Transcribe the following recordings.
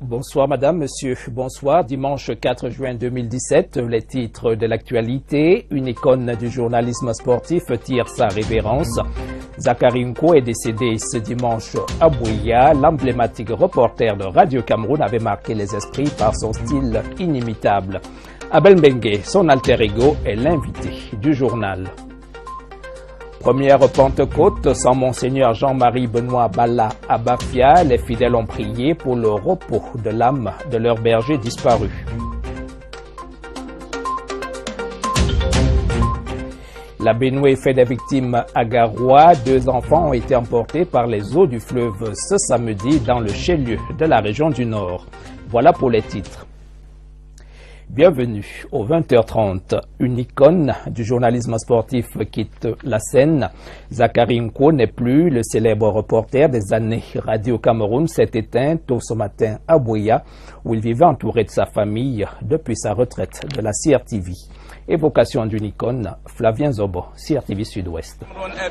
Bonsoir madame, monsieur, bonsoir. Dimanche 4 juin 2017, les titres de l'actualité. Une icône du journalisme sportif tire sa révérence. Zakari Nko est décédé ce dimanche à Bouya. L'emblématique reporter de Radio Cameroun avait marqué les esprits par son style inimitable. Abel Mbengue, son alter ego, est l'invité du journal. Première Pentecôte, sans Monseigneur Jean-Marie Benoît Bala à Bafia, les fidèles ont prié pour le repos de l'âme de leur berger disparu. La Benoué fait des victimes à Garoua. 2 enfants ont été emportés par les eaux du fleuve ce samedi dans le chef-lieu de la région du Nord. Voilà pour les titres. Bienvenue au 20h30. Une icône du journalisme sportif quitte la scène. Zakari Nko n'est plus le célèbre reporter des années. Radio Cameroun s'est éteint tôt ce matin à Bouya, où il vivait entouré de sa famille depuis sa retraite de la CRTV. Évocation d'une icône, Flavien Zobo, CRTV Sud-Ouest.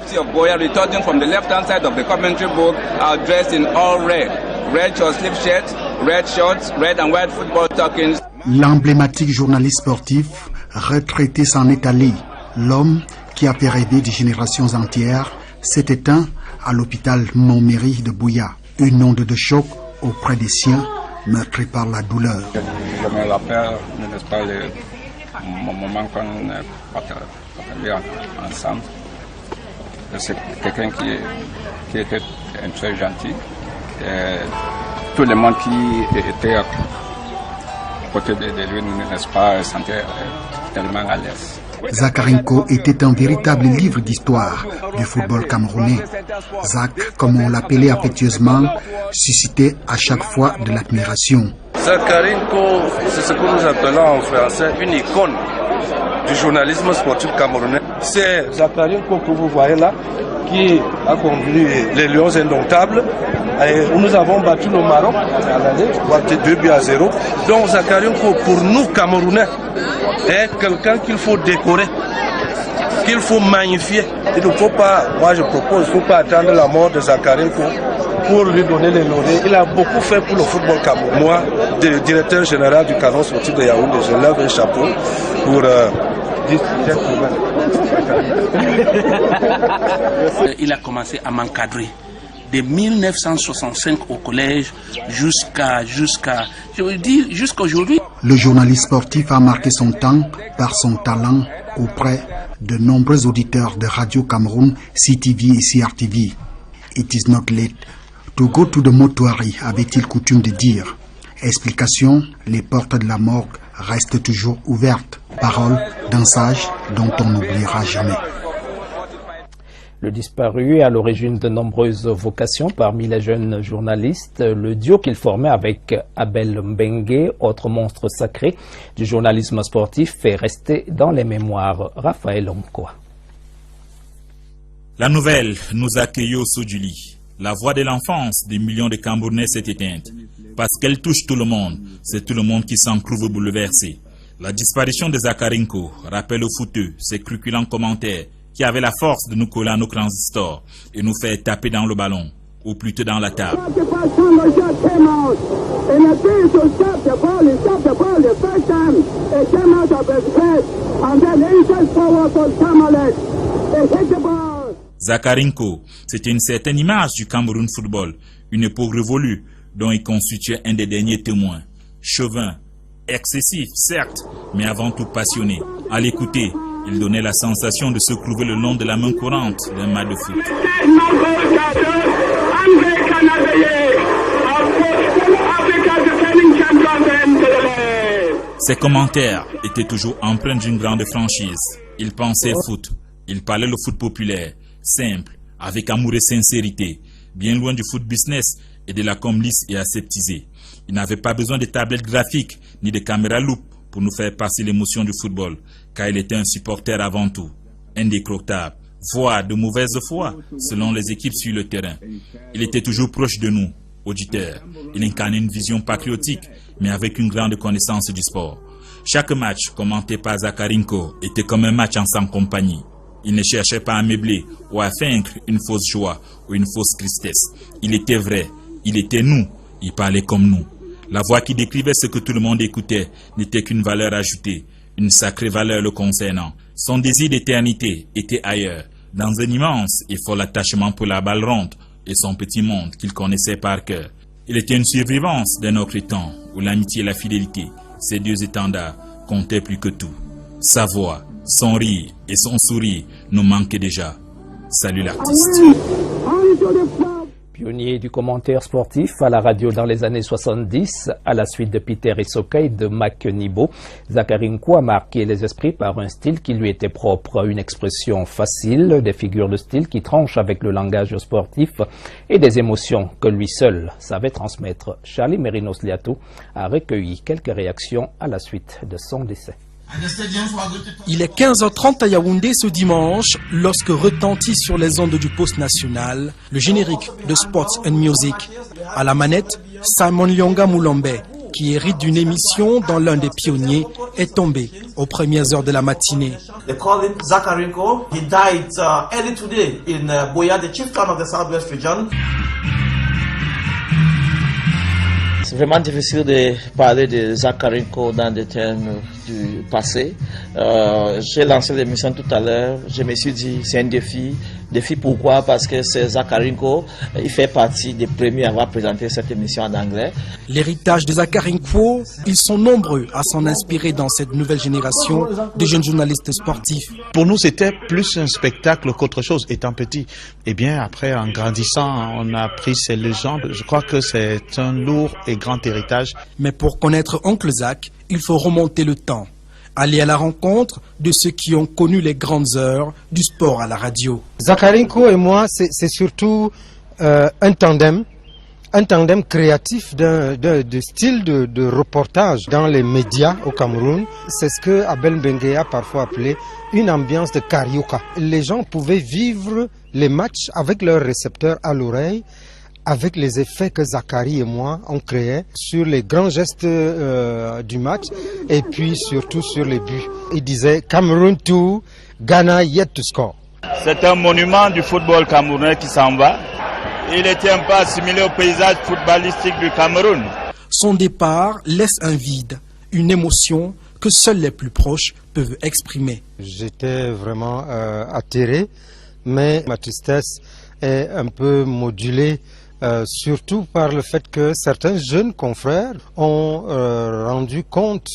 FC of Bouya returning from the left-hand side of the commentary booth are dressed in all red. Red short sleeve shirts, red shorts, red and white football stockings. L'emblématique journaliste sportif, retraité s'en est allé. L'homme qui a fait rêver des générations entières s'est éteint à l'hôpital Montméry de Bouya. Une onde de choc auprès des siens, meurtri par la douleur. Je me rappelle, n'est-ce pas, le moment qu'on partagé ensemble. C'est quelqu'un qui était très gentil. Et tout le monde qui était à côté de lui, n'est-ce pas, sentait tellement à l'aise. Zakari Nko était un véritable livre d'histoire du football camerounais. Zak, comme on l'appelait affectueusement, suscitait à chaque fois de l'admiration. Zakari Nko, c'est ce que nous appelons en français une icône du journalisme sportif camerounais. C'est Zakari Nko que vous voyez là, qui a conduit les Lions indomptables, où nous avons battu le Maroc à l'aller, 2-0. Donc Zakari Nko, pour nous Camerounais, est quelqu'un qu'il faut décorer, qu'il faut magnifier. Il ne faut pas, moi je propose, il ne faut pas attendre la mort de Zakari Nko pour lui donner les lauriers. Il a beaucoup fait pour le football camerounais. Moi, directeur général du canon sportif de Yaoundé, je lève un chapeau pour Il a commencé à m'encadrer de 1965 au collège jusqu'à jusqu'aujourd'hui. Le journaliste sportif a marqué son temps par son talent auprès de nombreux auditeurs de Radio Cameroun, CTV et CRTV. It is not late to go to the mortuary, avait-il coutume de dire. Explication, les portes de la morgue restent toujours ouvertes. Parole d'un sage dont on n'oubliera jamais. Le disparu est à l'origine de nombreuses vocations parmi les jeunes journalistes. Le duo qu'il formait avec Abel Mbengue, autre monstre sacré du journalisme sportif, est resté dans les mémoires. Raphaël Omkoa. La nouvelle nous accueille au saut du lit. La voix de l'enfance des millions de Camerounais s'est éteinte. Parce qu'elle touche tout le monde, c'est tout le monde qui s'en trouve bouleversé. La disparition de Zakari Nko rappelle aux footeux ces truculents commentaires qui avaient la force de nous coller à nos transistors et nous faire taper dans le ballon, ou plutôt dans la table. Zakari Nko, c'était une certaine image du Cameroun football, une époque révolue dont il constituait un des derniers témoins. Chauvin, excessif, certes, mais avant tout passionné. À l'écouter, il donnait la sensation de se trouver le long de la main courante d'un match de foot. Ses commentaires étaient toujours empreints d'une grande franchise. Il pensait foot, il parlait le foot populaire, simple, avec amour et sincérité, bien loin du foot business et de la com lisse et aseptisée. Il n'avait pas besoin de tablettes graphiques ni de caméras loupe pour nous faire passer l'émotion du football, car il était un supporter avant tout, indécrottable, voire de mauvaise foi, selon les équipes sur le terrain. Il était toujours proche de nous, auditeurs. Il incarnait une vision patriotique, mais avec une grande connaissance du sport. Chaque match commenté par Zakari Nko était comme un match en sans compagnie. Il ne cherchait pas à meubler ou à vaincre une fausse joie ou une fausse tristesse. Il était vrai, il était nous, il parlait comme nous. La voix qui décrivait ce que tout le monde écoutait n'était qu'une valeur ajoutée, une sacrée valeur le concernant. Son désir d'éternité était ailleurs, dans un immense et fort attachement pour la balle ronde et son petit monde qu'il connaissait par cœur. Il était une survivance d'un autre temps où l'amitié et la fidélité, ces deux étendards, comptaient plus que tout. Sa voix, son rire et son sourire nous manquaient déjà. Salut l'artiste. Pionnier du commentaire sportif à la radio dans les années 70, à la suite de Peter Isoka et de Mac Nibo, Zakari Nko a marqué les esprits par un style qui lui était propre, une expression facile, des figures de style qui tranchent avec le langage sportif et des émotions que lui seul savait transmettre. Charlie Merinos Liatou a recueilli quelques réactions à la suite de son décès. Il est 15h30 à Yaoundé ce dimanche lorsque retentit sur les ondes du poste national le générique de Sports and Music. À la manette, Simon Lyonga Moulambe, qui hérite d'une émission dont l'un des pionniers est tombé aux premières heures de la matinée. They call him Zakari Nko. He died early today in Boya, the chieftain of the Southwest region. C'est vraiment difficile de parler de Zakari Nko dans des termes du passé. J'ai lancé l'émission tout à l'heure. Je me suis dit c'est un défi. Défi pourquoi? Parce que c'est Zakari Nko. Il fait partie des premiers à avoir présenté cette émission en anglais. L'héritage de Zakari Nko, ils sont nombreux à s'en inspirer dans cette nouvelle génération de jeunes journalistes sportifs. Pour nous, c'était plus un spectacle qu'autre chose. Étant petit, et bien après, en grandissant, on a appris ces légendes. Je crois que c'est un lourd et grand héritage. Mais pour connaître Oncle Zak, il faut remonter le temps, aller à la rencontre de ceux qui ont connu les grandes heures du sport à la radio. Zakari Nko et moi, c'est surtout un tandem créatif de style de reportage dans les médias au Cameroun. C'est ce que Abel Mbengue a parfois appelé une ambiance de carioca. Les gens pouvaient vivre les matchs avec leurs récepteurs à l'oreille, avec les effets que Zakari et moi on créé sur les grands gestes du match et puis surtout sur les buts. Il disait Cameroun 2, Ghana yet to score. C'est un monument du football camerounais qui s'en va. Il était un peu assimilé au paysage footballistique du Cameroun. Son départ laisse un vide, une émotion que seuls les plus proches peuvent exprimer. J'étais vraiment atterré, mais ma tristesse est un peu modulée. Surtout par le fait que certains jeunes confrères ont rendu compte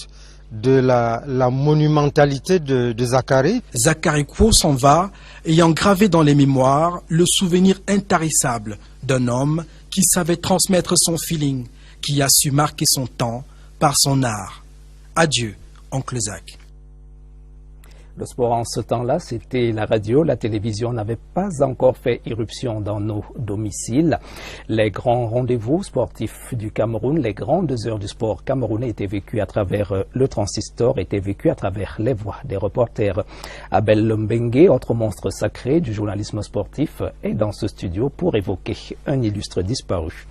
de la monumentalité de Zakari. Zakari Nko s'en va, ayant gravé dans les mémoires le souvenir intarissable d'un homme qui savait transmettre son feeling, qui a su marquer son temps par son art. Adieu, Oncle Zak. Le sport en ce temps-là, c'était la radio. La télévision n'avait pas encore fait irruption dans nos domiciles. Les grands rendez-vous sportifs du Cameroun, les grandes heures du sport camerounais étaient vécues à travers le transistor, étaient vécues à travers les voix des reporters. Abel Mbengue, autre monstre sacré du journalisme sportif, est dans ce studio pour évoquer un illustre disparu.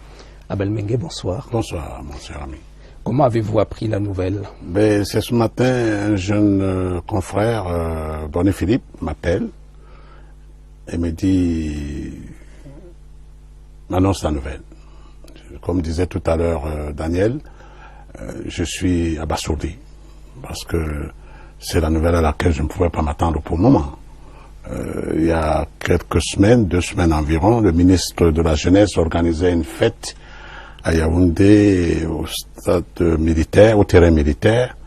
Abel Mbengue, bonsoir. Bonsoir, mon cher ami. Comment avez-vous appris la nouvelle? C'est ce matin, un jeune confrère, Bonnet Philippe, m'appelle et me dit, m'annonce la nouvelle. Comme disait tout à l'heure Daniel, je suis abasourdi parce que c'est la nouvelle à laquelle je ne pouvais pas m'attendre pour le moment. Il y a quelques semaines, 2 semaines environ, le ministre de la Jeunesse organisait une fête à Yaoundé, au stade militaire, au terrain militaire,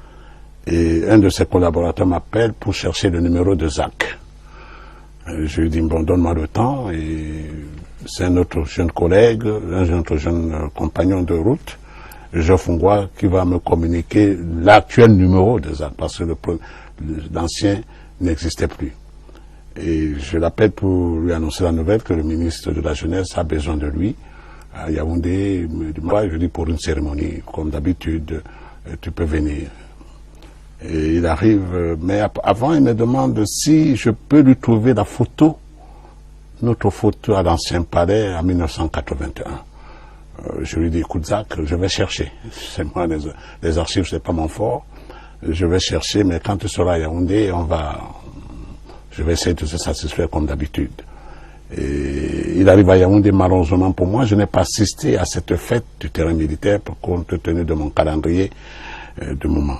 et un de ses collaborateurs m'appelle pour chercher le numéro de Zak. Je lui dis, bon, donne-moi le temps, et c'est un autre jeune collègue, un autre jeune compagnon de route, Geoff Ngwa, qui va me communiquer l'actuel numéro de Zak, parce que l'ancien n'existait plus. Et je l'appelle pour lui annoncer la nouvelle que le ministre de la Jeunesse a besoin de lui à Yaoundé. Moi, je dis pour une cérémonie, comme d'habitude, tu peux venir. Et il arrive, mais avant, il me demande si je peux lui trouver la photo, notre photo à l'Ancien Palais en 1981. Je lui dis, écoute Zak, je vais chercher. C'est moi, les archives, c'est pas mon fort. Je vais chercher, mais quand tu seras à Yaoundé, je vais essayer de se satisfaire comme d'habitude. Et il arrive à Yaoundé, malheureusement pour moi, je n'ai pas assisté à cette fête du terrain militaire compte tenu de mon calendrier de moment.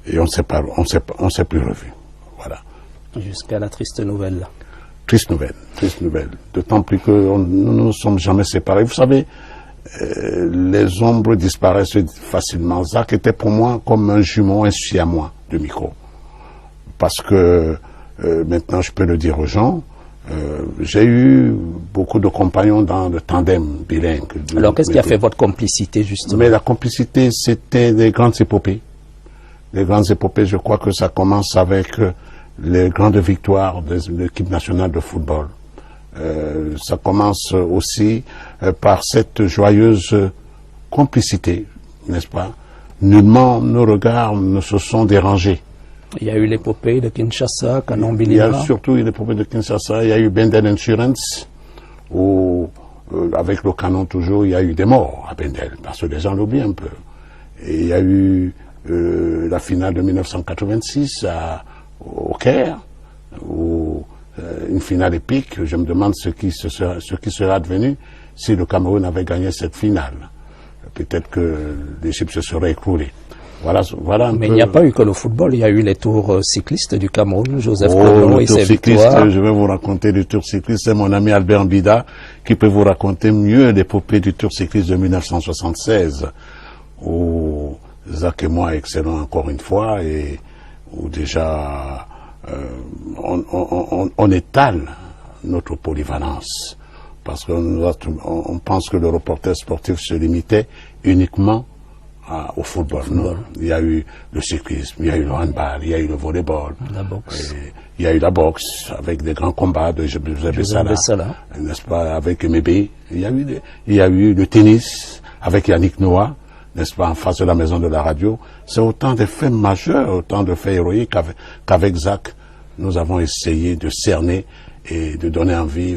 Et on s'est plus revus. Voilà. Jusqu'à la triste nouvelle. Triste nouvelle. D'autant plus que nous ne nous sommes jamais séparés. Vous savez, les ombres disparaissent facilement. Zach était pour moi comme un jumeau, un siamois de micro. Parce que, maintenant je peux le dire aux gens, j'ai eu beaucoup de compagnons dans le tandem bilingue. Alors qu'est-ce qui a fait votre complicité justement? Mais la complicité, c'était des grandes épopées. Les grandes épopées, je crois que ça commence avec les grandes victoires de l'équipe nationale de football. Ça commence aussi par cette joyeuse complicité, n'est-ce pas? Nullement nos regards ne se sont dérangés. Il y a eu l'épopée de Kinshasa, Canon Bilima. Il y a surtout eu l'épopée de Kinshasa, il y a eu Bendel Insurance, où, avec le canon toujours, il y a eu des morts à Bendel, parce que les gens l'oublient un peu. Et il y a eu la finale de 1986 au Caire, où une finale épique. Je me demande ce qui serait advenu si le Cameroun avait gagné cette finale. Peut-être que l'Égypte se serait écroulée. Voilà mais il n'y a pas eu que le football, il y a eu les tours cyclistes du Cameroun, Joseph Kono et ses victoires. Je vais vous raconter le tour cycliste, c'est mon ami Albert Mbida qui peut vous raconter mieux l'épopée du tour cycliste de 1976, où Zach et moi excellons encore une fois, et où déjà on étale notre polyvalence, parce qu'on pense que le reporter sportif se limitait uniquement au football. Non. Il y a eu le cyclisme, il y a eu le handball, il y a eu le volleyball, la boxe. Il y a eu la boxe avec des grands combats de Joseph Bessala, n'est-ce pas, avec Mébé. Il y a eu le tennis avec Yannick Noah, n'est-ce pas, en face de la maison de la radio. C'est autant de faits majeurs, autant de faits héroïques qu'avec Zach, nous avons essayé de cerner et de donner envie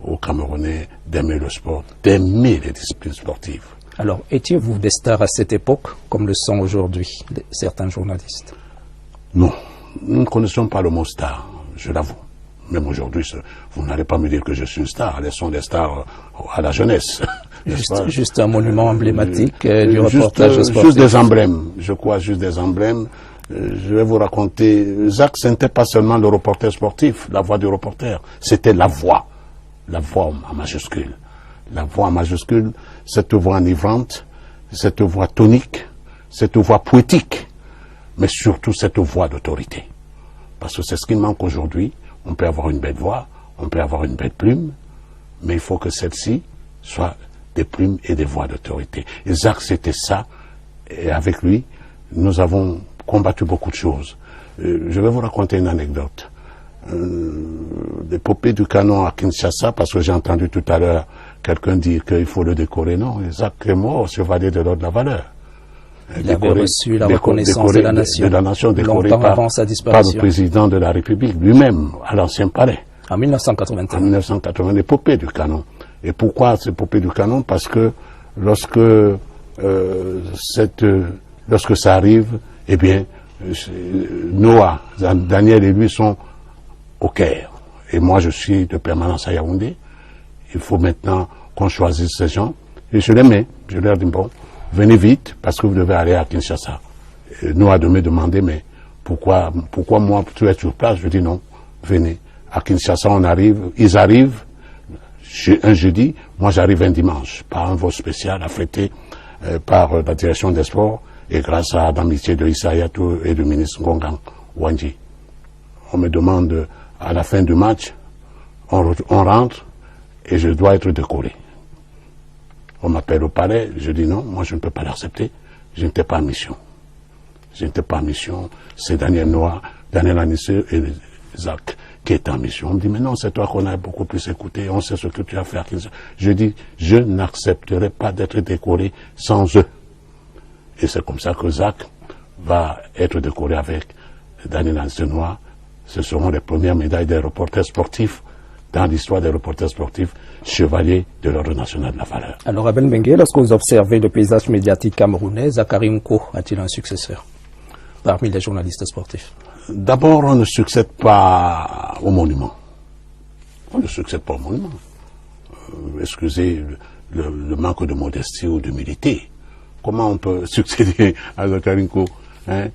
aux Camerounais d'aimer le sport, d'aimer les disciplines sportives. Alors, étiez-vous des stars à cette époque, comme le sont aujourd'hui certains journalistes? Non, nous ne connaissons pas le mot star, je l'avoue. Même aujourd'hui, vous n'allez pas me dire que je suis une star. Elles sont des stars à la jeunesse. Juste un monument emblématique du reportage sportif. Juste des emblèmes, je crois, juste des emblèmes. Je vais vous raconter, Zach, ce n'était pas seulement le reporter sportif, la voix du reporter, c'était la voix en majuscule. La voix en majuscule, cette voix enivrante, cette voix tonique, cette voix poétique, mais surtout cette voix d'autorité. Parce que c'est ce qui manque aujourd'hui. On peut avoir une belle voix, on peut avoir une belle plume, mais il faut que celle-ci soit des plumes et des voix d'autorité. Et Zach, c'était ça, et avec lui, nous avons combattu beaucoup de choses. Je vais vous raconter une anecdote. L'épopée du canon à Kinshasa, parce que j'ai entendu tout à l'heure quelqu'un dire qu'il faut le décorer. Non, Zach est mort, chevalier de l'ordre de la valeur. Il avait reçu la reconnaissance de la nation longtemps avant sa disparition. Par le président de la République lui-même, à l'ancien palais. En 1981. En 1980, l'épopée du canon. Et pourquoi cette épopée du canon? Parce que lorsque ça arrive, eh bien, Noah, Daniel et lui sont au Caire. Et moi, je suis de permanence à Yaoundé. Il faut maintenant qu'on choisisse ces gens. Et je les mets. Je leur dis, bon, venez vite, parce que vous devez aller à Kinshasa. Et Noah de me demander, mais pourquoi moi, tu es sur place? Je dis non, venez. À Kinshasa, on arrive, ils arrivent un jeudi, moi j'arrive un dimanche, par un vol spécial affrété par la direction des sports, et grâce à l'amitié de Issa Hayatou et du ministre Ngongan Wandji. On me demande, à la fin du match, on rentre, et je dois être décoré. On m'appelle au palais, je dis non, moi je ne peux pas l'accepter, je n'étais pas en mission. Je n'étais pas en mission, c'est Daniel Noah, Daniel Anissé et Zach qui est en mission. On me dit, mais non, c'est toi qu'on a beaucoup plus écouté, on sait ce que tu as fait. Je dis, je n'accepterai pas d'être décoré sans eux. Et c'est comme ça que Zach va être décoré avec Daniel Anissé Noah. Ce seront les premières médailles des reporters sportifs dans l'histoire des reporters sportifs, chevalier de l'Ordre national de la valeur. Alors, Abel Mbengue, lorsque vous observez le paysage médiatique camerounais, Zakari Nko a-t-il un successeur parmi les journalistes sportifs? D'abord, on ne succède pas au monument. On ne succède pas au monument. Excusez le manque de modestie ou d'humilité. Comment on peut succéder à Zakarinko, hein?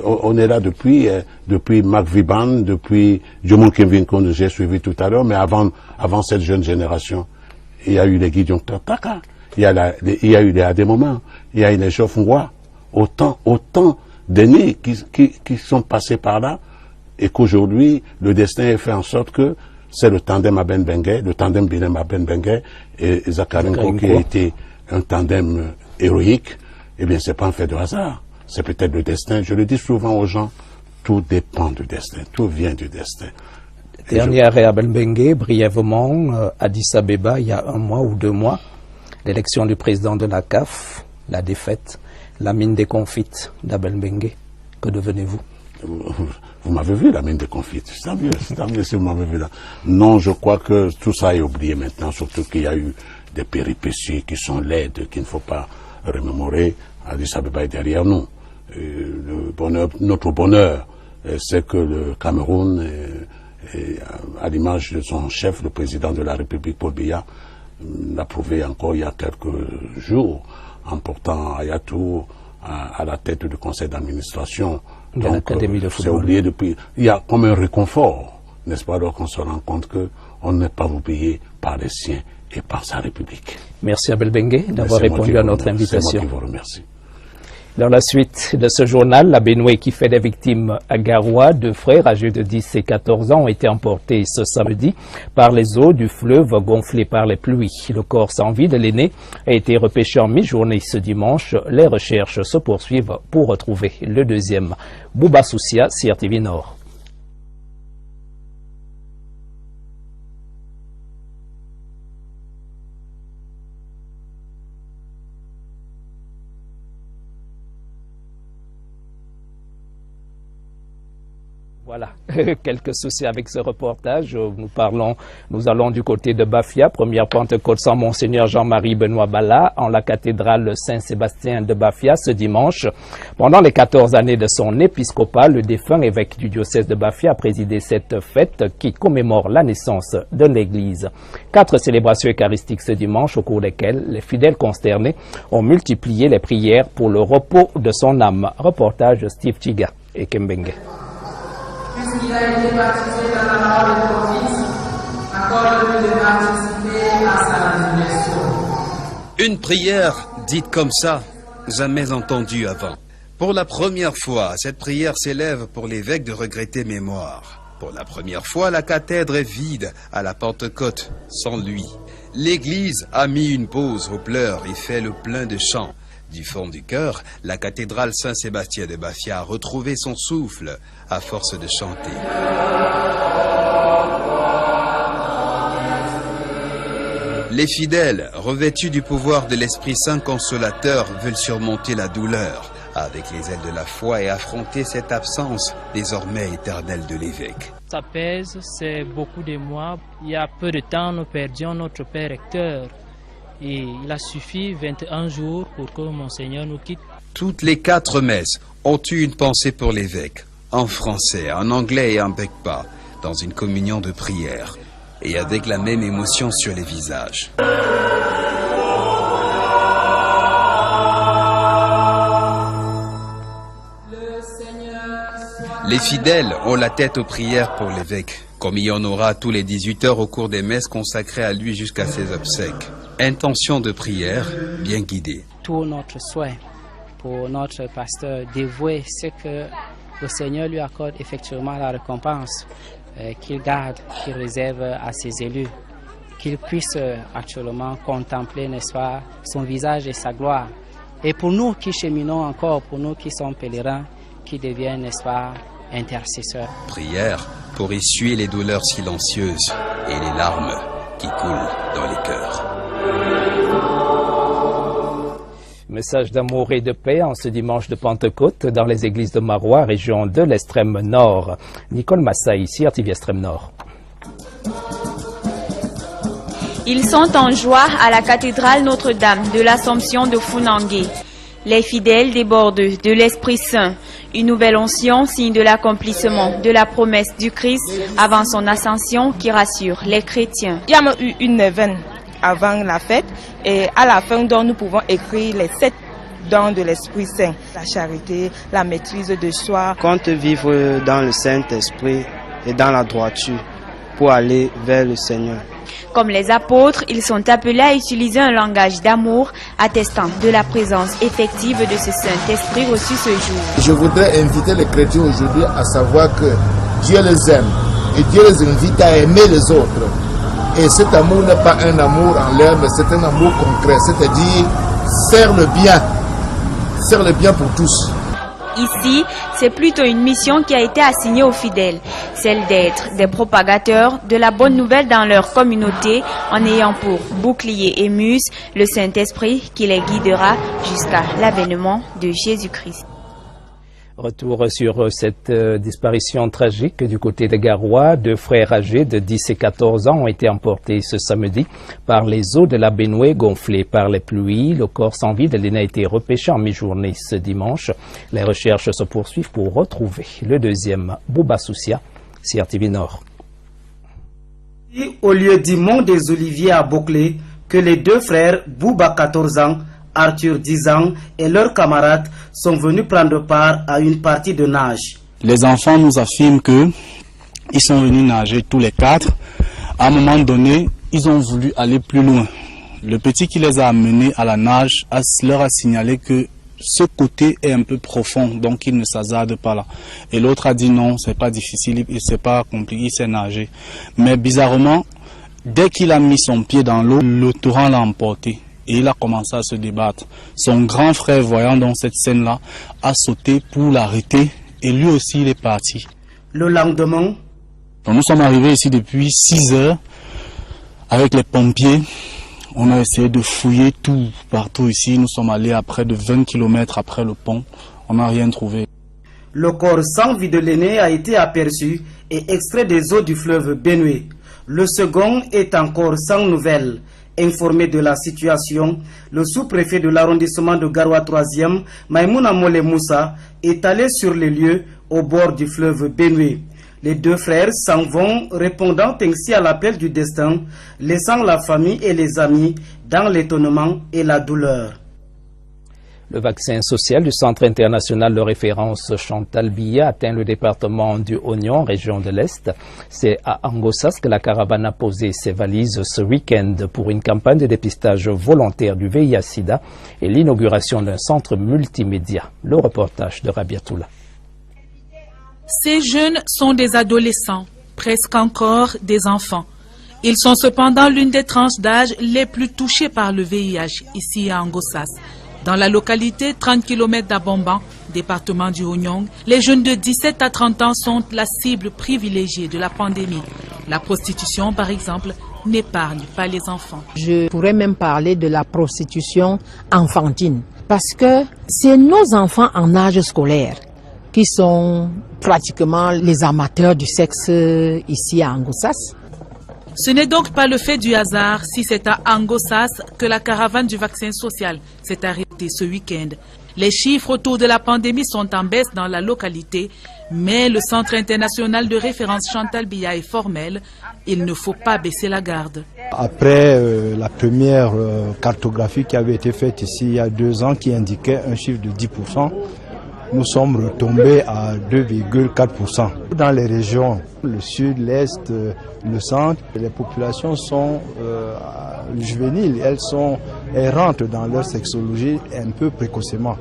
On est là depuis Marc Viban, depuis Jomon Kevin que j'ai suivi tout à l'heure, mais avant cette jeune génération, il y a eu les Gideon Tataka, il y a eu les Ademoma, il y a eu les Geoffroy, autant d'aînés qui sont passés par là, et qu'aujourd'hui, le destin est fait en sorte que c'est le tandem Aben Bengue, le tandem Bilem Aben Bengue et Zakarinko qui a été un tandem héroïque. Eh bien, c'est pas un fait de hasard. C'est peut-être le destin. Je le dis souvent aux gens, tout dépend du destin. Tout vient du destin. Dernier arrêt Aben Bengue, brièvement, Addis Abeba, il y a 1 mois ou 2 mois, l'élection du président de la CAF, la défaite, la mine des confites d'Aben Bengue. Que devenez-vous? Vous m'avez vu la mine des confites, c'est tant mieux si vous m'avez vu là. Non, je crois que tout ça est oublié maintenant, surtout qu'il y a eu des péripéties qui sont laides, qu'il ne faut pas remémorer. Addis Abeba est derrière nous. Notre bonheur, c'est que le Cameroun, à l'image de son chef, le président de la République, Paul Biya, l'a prouvé encore il y a quelques jours, en portant Ayatou à la tête du conseil d'administration. Donc, c'est oublié depuis. Il y a comme un réconfort, n'est-ce pas, alors qu'on se rend compte qu'on n'est pas oublié par les siens et par sa République. Merci Abel Bengue d'avoir répondu à notre invitation. C'est moi qui vous remercie. Dans la suite de ce journal, la Benoué qui fait des victimes à Garoua, 2 frères âgés de 10 et 14 ans ont été emportés ce samedi par les eaux du fleuve gonflées par les pluies. Le corps sans vie de l'aîné a été repêché en mi-journée ce dimanche. Les recherches se poursuivent pour retrouver le deuxième. Bouba Soussia, CRTV Nord. Voilà, quelques soucis avec ce reportage. Nous allons du côté de Bafia, première Pentecôte sans Monseigneur Jean-Marie Benoît Bala en la cathédrale Saint-Sébastien de Bafia ce dimanche. Pendant les 14 années de son épiscopat, le défunt évêque du diocèse de Bafia a présidé cette fête qui commémore la naissance de l'église. 4 célébrations eucharistiques ce dimanche au cours desquelles les fidèles consternés ont multiplié les prières pour le repos de son âme. Reportage Steve Chiga et Kembengue. Puisqu'il a été baptisé dans la parole de Prophète, accorde-lui de participer à sa résurrection. Une prière dite comme ça, jamais entendue avant. Pour la première fois, cette prière s'élève pour l'évêque de regretter mémoire. Pour la première fois, la cathèdre est vide à la Pentecôte, sans lui. L'Église a mis une pause aux pleurs et fait le plein de chants. Du fond du cœur, la cathédrale Saint-Sébastien de Bafia a retrouvé son souffle à force de chanter. Les fidèles, revêtus du pouvoir de l'Esprit Saint consolateur, veulent surmonter la douleur avec les ailes de la foi et affronter cette absence désormais éternelle de l'évêque. Ça pèse, c'est beaucoup de mois. Il y a peu de temps, nous perdions notre père recteur. Et il a suffi 21 jours pour que Monseigneur nous quitte. Toutes les 4 messes ont eu une pensée pour l'évêque, en français, en anglais et en bekpa, dans une communion de prière, et avec la même émotion sur les visages. Les fidèles ont la tête aux prières pour l'évêque, comme il y en aura tous les 18 heures au cours des messes consacrées à lui jusqu'à ses obsèques. Intention de prière bien guidée. Tout notre souhait pour notre pasteur dévoué, c'est que le Seigneur lui accorde effectivement la récompense qu'il garde, qu'il réserve à ses élus, qu'il puisse actuellement contempler, n'est-ce pas, son visage et sa gloire. Et pour nous qui cheminons encore, pour nous qui sommes pèlerins, qui deviennent, n'est-ce pas, intercesseurs. Prière pour essuyer les douleurs silencieuses et les larmes qui coulent dans les cœurs. Message d'amour et de paix en ce dimanche de Pentecôte dans les églises de Marois, région de l'extrême nord. Nicole Massa ici, RTV Extrême Nord. Ils sont en joie à la cathédrale Notre-Dame de l'Assomption de Funangue. Les fidèles débordent de l'Esprit Saint. Une nouvelle onction, signe de l'accomplissement de la promesse du Christ avant son ascension qui rassure les chrétiens. Il y a eu une neuvaine avant la fête et à la fin dont nous pouvons écrire les 7 dons de l'Esprit Saint. La charité, la maîtrise de soi. Compte vivre dans le Saint-Esprit et dans la droiture pour aller vers le Seigneur. Comme les apôtres, ils sont appelés à utiliser un langage d'amour attestant de la présence effective de ce Saint-Esprit reçu ce jour. Je voudrais inviter les chrétiens aujourd'hui à savoir que Dieu les aime et Dieu les invite à aimer les autres. Et cet amour n'est pas un amour en l'air, mais c'est un amour concret, c'est-à-dire faire le bien pour tous. Ici, c'est plutôt une mission qui a été assignée aux fidèles, celle d'être des propagateurs de la bonne nouvelle dans leur communauté en ayant pour bouclier et muse le Saint-Esprit qui les guidera jusqu'à l'avènement de Jésus-Christ. Retour sur cette disparition tragique du côté de Garoua. 2 frères âgés de 10 et 14 ans ont été emportés ce samedi par les eaux de la Benoué gonflées par les pluies. Le corps sans vie de l'aîné a été repêché en mi-journée ce dimanche. Les recherches se poursuivent pour retrouver le deuxième, Bouba Soussia, CRTV Nord. Au lieu du mont des Oliviers à Bouclé, que les 2 frères, Bouba 14 ans, Arthur 10 ans et leurs camarades sont venus prendre part à une partie de nage. Les enfants nous affirment qu'ils sont venus nager tous les 4. À un moment donné, ils ont voulu aller plus loin. Le petit qui les a amenés à la nage leur a signalé que ce côté est un peu profond, donc il ne s'hasarde pas là. Et l'autre a dit non, c'est pas difficile, c'est pas compliqué, il sait nager. Mais bizarrement, dès qu'il a mis son pied dans l'eau, le torrent l'a emporté. Et il a commencé à se débattre. Son grand frère, voyant donc cette scène-là, a sauté pour l'arrêter et lui aussi il est parti. Le lendemain, donc nous sommes arrivés ici depuis 6 heures avec les pompiers. On a essayé de fouiller tout partout ici. Nous sommes allés à près de 20 km après le pont. On n'a rien trouvé. Le corps sans vie de l'aîné a été aperçu et extrait des eaux du fleuve Benoué. Le second est encore sans nouvelles. Informé de la situation, le sous-préfet de l'arrondissement de Garoua 3e, Maïmouna Mole Moussa, est allé sur les lieux au bord du fleuve Benoué. Les 2 frères s'en vont, répondant ainsi à l'appel du destin, laissant la famille et les amis dans l'étonnement et la douleur. Le vaccin social du Centre international de référence Chantal Biya atteint le département du Oignon, région de l'Est. C'est à Angossas que la caravane a posé ses valises ce week-end pour une campagne de dépistage volontaire du VIH-Sida et l'inauguration d'un centre multimédia. Le reportage de Rabiatoula. Ces jeunes sont des adolescents, presque encore des enfants. Ils sont cependant l'une des tranches d'âge les plus touchées par le VIH ici à Angossas. Dans la localité, 30 km d'Abomban, département du Oignon, les jeunes de 17 à 30 ans sont la cible privilégiée de la pandémie. La prostitution, par exemple, n'épargne pas les enfants. Je pourrais même parler de la prostitution enfantine, parce que c'est nos enfants en âge scolaire qui sont pratiquement les amateurs du sexe ici à Angossas. Ce n'est donc pas le fait du hasard si c'est à Angossas que la caravane du vaccin social s'est arrêtée ce week-end. Les chiffres autour de la pandémie sont en baisse dans la localité, mais le Centre international de référence Chantal Biya est formel. Il ne faut pas baisser la garde. Après la première cartographie qui avait été faite ici il y a 2 ans qui indiquait un chiffre de 10%, nous sommes retombés à 2,4%. Dans les régions, le sud, l'est, le centre, les populations sont juvéniles, elles rentrent dans leur sexologie un peu précocement.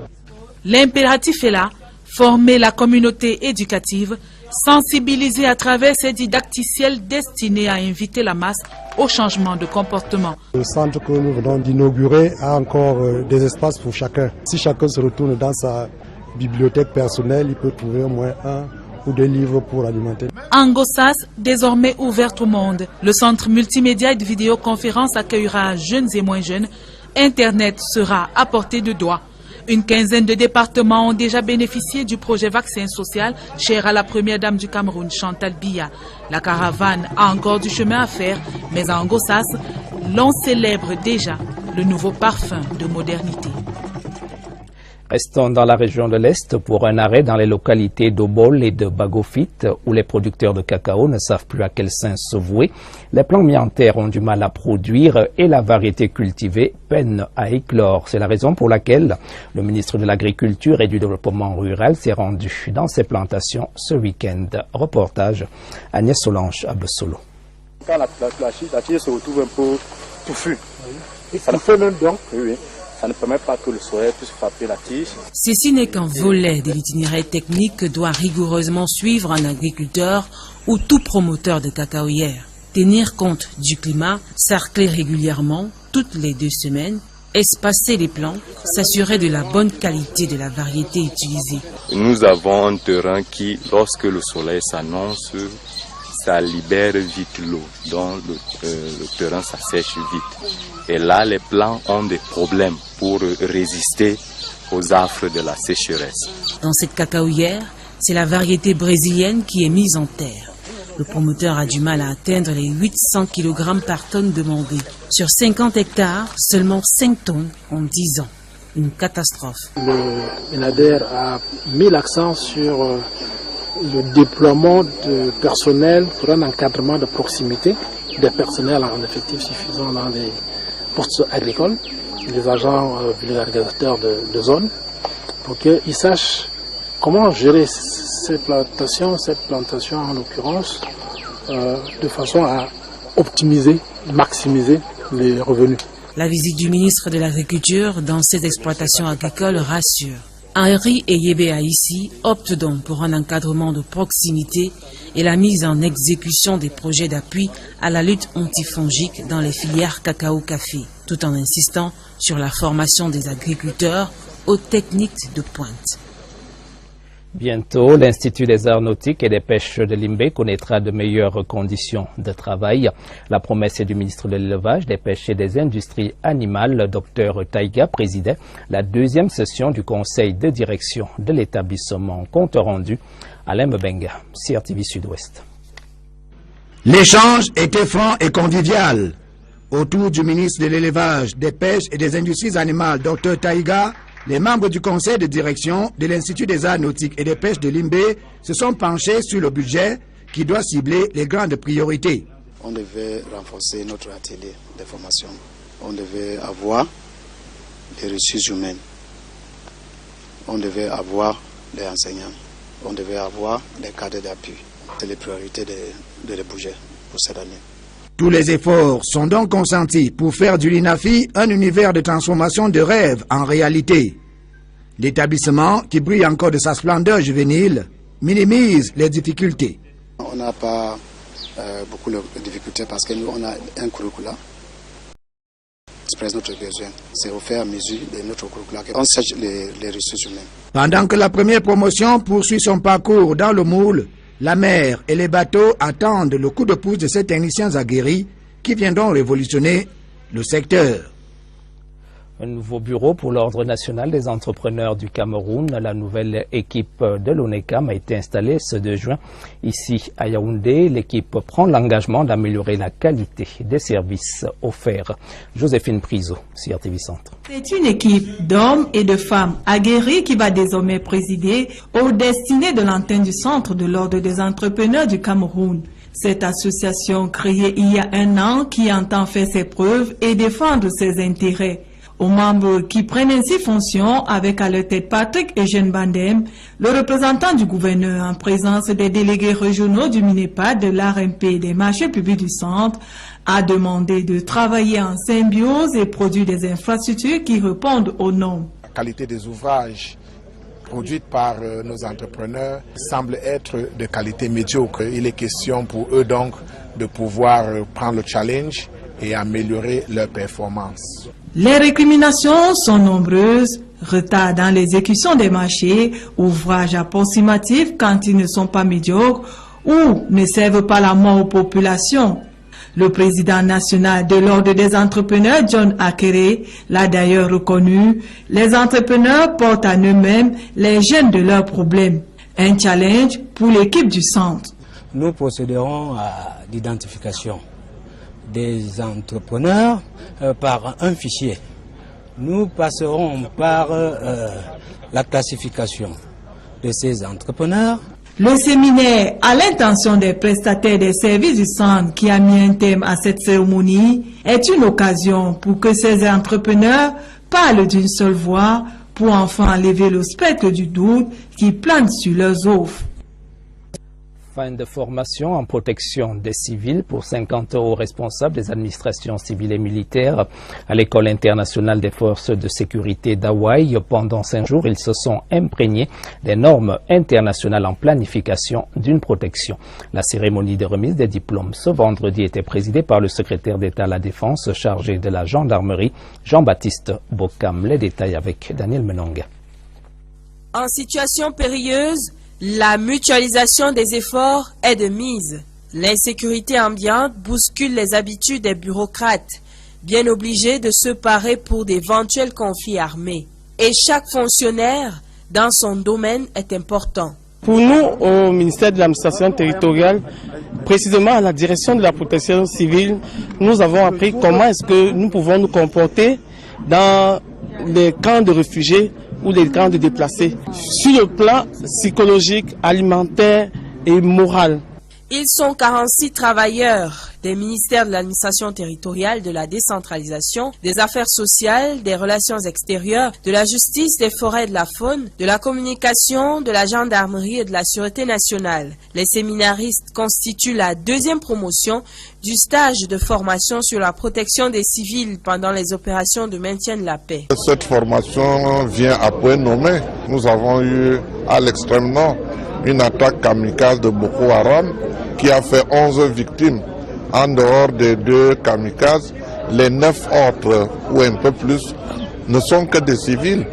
L'impératif est là, former la communauté éducative, sensibiliser à travers ces didacticiels destinés à inviter la masse au changement de comportement. Le centre que nous venons d'inaugurer a encore des espaces pour chacun. Si chacun se retourne dans sa bibliothèque personnelle, il peut trouver au moins 1 ou 2 livres pour alimenter. Angossas, désormais ouverte au monde. Le centre multimédia et de vidéoconférence accueillera jeunes et moins jeunes. Internet sera à portée de doigt. Une quinzaine de départements ont déjà bénéficié du projet vaccin social cher à la première dame du Cameroun, Chantal Biya. La caravane a encore du chemin à faire, mais à Angossas, l'on célèbre déjà le nouveau parfum de modernité. Restons dans la région de l'Est pour un arrêt dans les localités d'Obol et de Bagofit où les producteurs de cacao ne savent plus à quel sein se vouer. Les plants mis en terre ont du mal à produire et la variété cultivée peine à éclore. C'est la raison pour laquelle le ministre de l'Agriculture et du Développement rural s'est rendu dans ces plantations ce week-end. Reportage Agnès Solange à Bessolo. Quand la tige se retrouve un peu touffue, ça ne fait même donc, ça ne permet pas que le soleil puisse frapper la tige. Ceci n'est qu'un volet de l'itinéraire technique que doit rigoureusement suivre un agriculteur ou tout promoteur de cacaoyère. Tenir compte du climat, sarcler régulièrement, toutes les 2 semaines, espacer les plants, s'assurer de la bonne qualité de la variété utilisée. Nous avons un terrain qui, lorsque le soleil s'annonce, ça libère vite l'eau, donc le terrain s'assèche vite. Et là, les plants ont des problèmes pour résister aux affres de la sécheresse. Dans cette cacaoyère, c'est la variété brésilienne qui est mise en terre. Le promoteur a du mal à atteindre les 800 kg par tonne demandées. Sur 50 hectares, seulement 5 tonnes en 10 ans. Une catastrophe. Le MINADER a mis l'accent sur le déploiement de personnel pour un encadrement de proximité, des personnels en effectif suffisant dans les postes agricoles, des agents vulgarisateurs de zone, pour qu'ils sachent comment gérer cette plantation en l'occurrence, de façon à optimiser, maximiser les revenus. La visite du ministre de l'Agriculture dans ces exploitations agricoles rassure. Henri Eyébéa ici opte donc pour un encadrement de proximité et la mise en exécution des projets d'appui à la lutte antifongique dans les filières cacao-café, tout en insistant sur la formation des agriculteurs aux techniques de pointe. Bientôt, l'Institut des arts nautiques et des pêches de Limbé connaîtra de meilleures conditions de travail. La promesse est du ministre de l'Élevage, des Pêches et des Industries animales, Dr Taïga, présidait la 2e session du conseil de direction de l'établissement. Compte rendu Alain Mbenga, CRTV Sud-Ouest. L'échange était franc et convivial. Autour du ministre de l'Élevage, des Pêches et des Industries animales, Dr Taïga, les membres du conseil de direction de l'Institut des arts nautiques et des pêches de Limbé se sont penchés sur le budget qui doit cibler les grandes priorités. On devait renforcer notre atelier de formation. On devait avoir les ressources humaines. On devait avoir les enseignants. On devait avoir les cadres d'appui. C'est les priorités de budget pour cette année. Tous les efforts sont donc consentis pour faire du LINAFI un univers de transformation de rêve en réalité. L'établissement, qui brille encore de sa splendeur juvénile, minimise les difficultés. On n'a pas beaucoup de difficultés parce que nous, on a un curriculum. Expresse notre besoin. C'est au fur et à mesure de notre curriculum qu'on cherche les ressources humaines. Pendant que la première promotion poursuit son parcours dans le moule, la mer et les bateaux attendent le coup de pouce de ces techniciens aguerris qui viendront révolutionner le secteur. Un nouveau bureau pour l'Ordre national des entrepreneurs du Cameroun. La nouvelle équipe de l'ONECAM a été installée ce 2 juin ici à Yaoundé. L'équipe prend l'engagement d'améliorer la qualité des services offerts. Joséphine Priso, CRTV Centre. C'est une équipe d'hommes et de femmes aguerris qui va désormais présider aux destinées de l'antenne du Centre de l'Ordre des entrepreneurs du Cameroun. Cette association créée il y a 1 an qui entend faire ses preuves et défendre ses intérêts. Aux membres qui prennent ainsi fonction avec à leur tête Patrick Eugène Bandem, le représentant du gouverneur en présence des délégués régionaux du MINEPAD, de l'ARMP et des marchés publics du centre, a demandé de travailler en symbiose et produire des infrastructures qui répondent aux normes. La qualité des ouvrages produits par nos entrepreneurs semble être de qualité médiocre. Il est question pour eux donc de pouvoir prendre le challenge et améliorer leur performance. Les récriminations sont nombreuses, retard dans l'exécution des marchés, ouvrages approximatifs quand ils ne sont pas médiocres ou ne servent pas la mort aux populations. Le président national de l'Ordre des entrepreneurs, John Akere, l'a d'ailleurs reconnu, les entrepreneurs portent en eux-mêmes les gènes de leurs problèmes. Un challenge pour l'équipe du centre. Nous procéderons à l'identification des entrepreneurs par un fichier nous passerons par la classification de ces entrepreneurs. Le séminaire à l'intention des prestataires des services du centre qui a mis un thème à cette cérémonie est une occasion pour que ces entrepreneurs parlent d'une seule voix pour enfin enlever le spectre du doute qui plane sur leurs offres. Fin de formation en protection des civils pour 50 hauts responsables des administrations civiles et militaires à l'École internationale des forces de sécurité d'Hawaï. Pendant 5 jours, ils se sont imprégnés des normes internationales en planification d'une protection. La cérémonie de remise des diplômes ce vendredi était présidée par le secrétaire d'État à la Défense chargé de la gendarmerie, Jean-Baptiste Bokam. Les détails avec Daniel Menonga. En situation périlleuse, la mutualisation des efforts est de mise. L'insécurité ambiante bouscule les habitudes des bureaucrates, bien obligés de se parer pour d'éventuels conflits armés. Et chaque fonctionnaire, dans son domaine, est important. Pour nous, au ministère de l'administration territoriale, précisément à la direction de la protection civile, nous avons appris comment est-ce que nous pouvons nous comporter dans les camps de réfugiés ou les camps de déplacés, sur le plan psychologique, alimentaire et moral. Ils sont 46 travailleurs des ministères de l'administration territoriale, de la décentralisation, des affaires sociales, des relations extérieures, de la justice, des forêts et de la faune, de la communication, de la gendarmerie et de la sûreté nationale. Les séminaristes constituent la deuxième promotion du stage de formation sur la protection des civils pendant les opérations de maintien de la paix. Cette formation vient à point nommé. Nous avons eu à l'extrême nord une attaque kamikaze de Boko Haram qui a fait 11 victimes. En dehors des 2 kamikazes, les 9 autres ou un peu plus ne sont que des civils.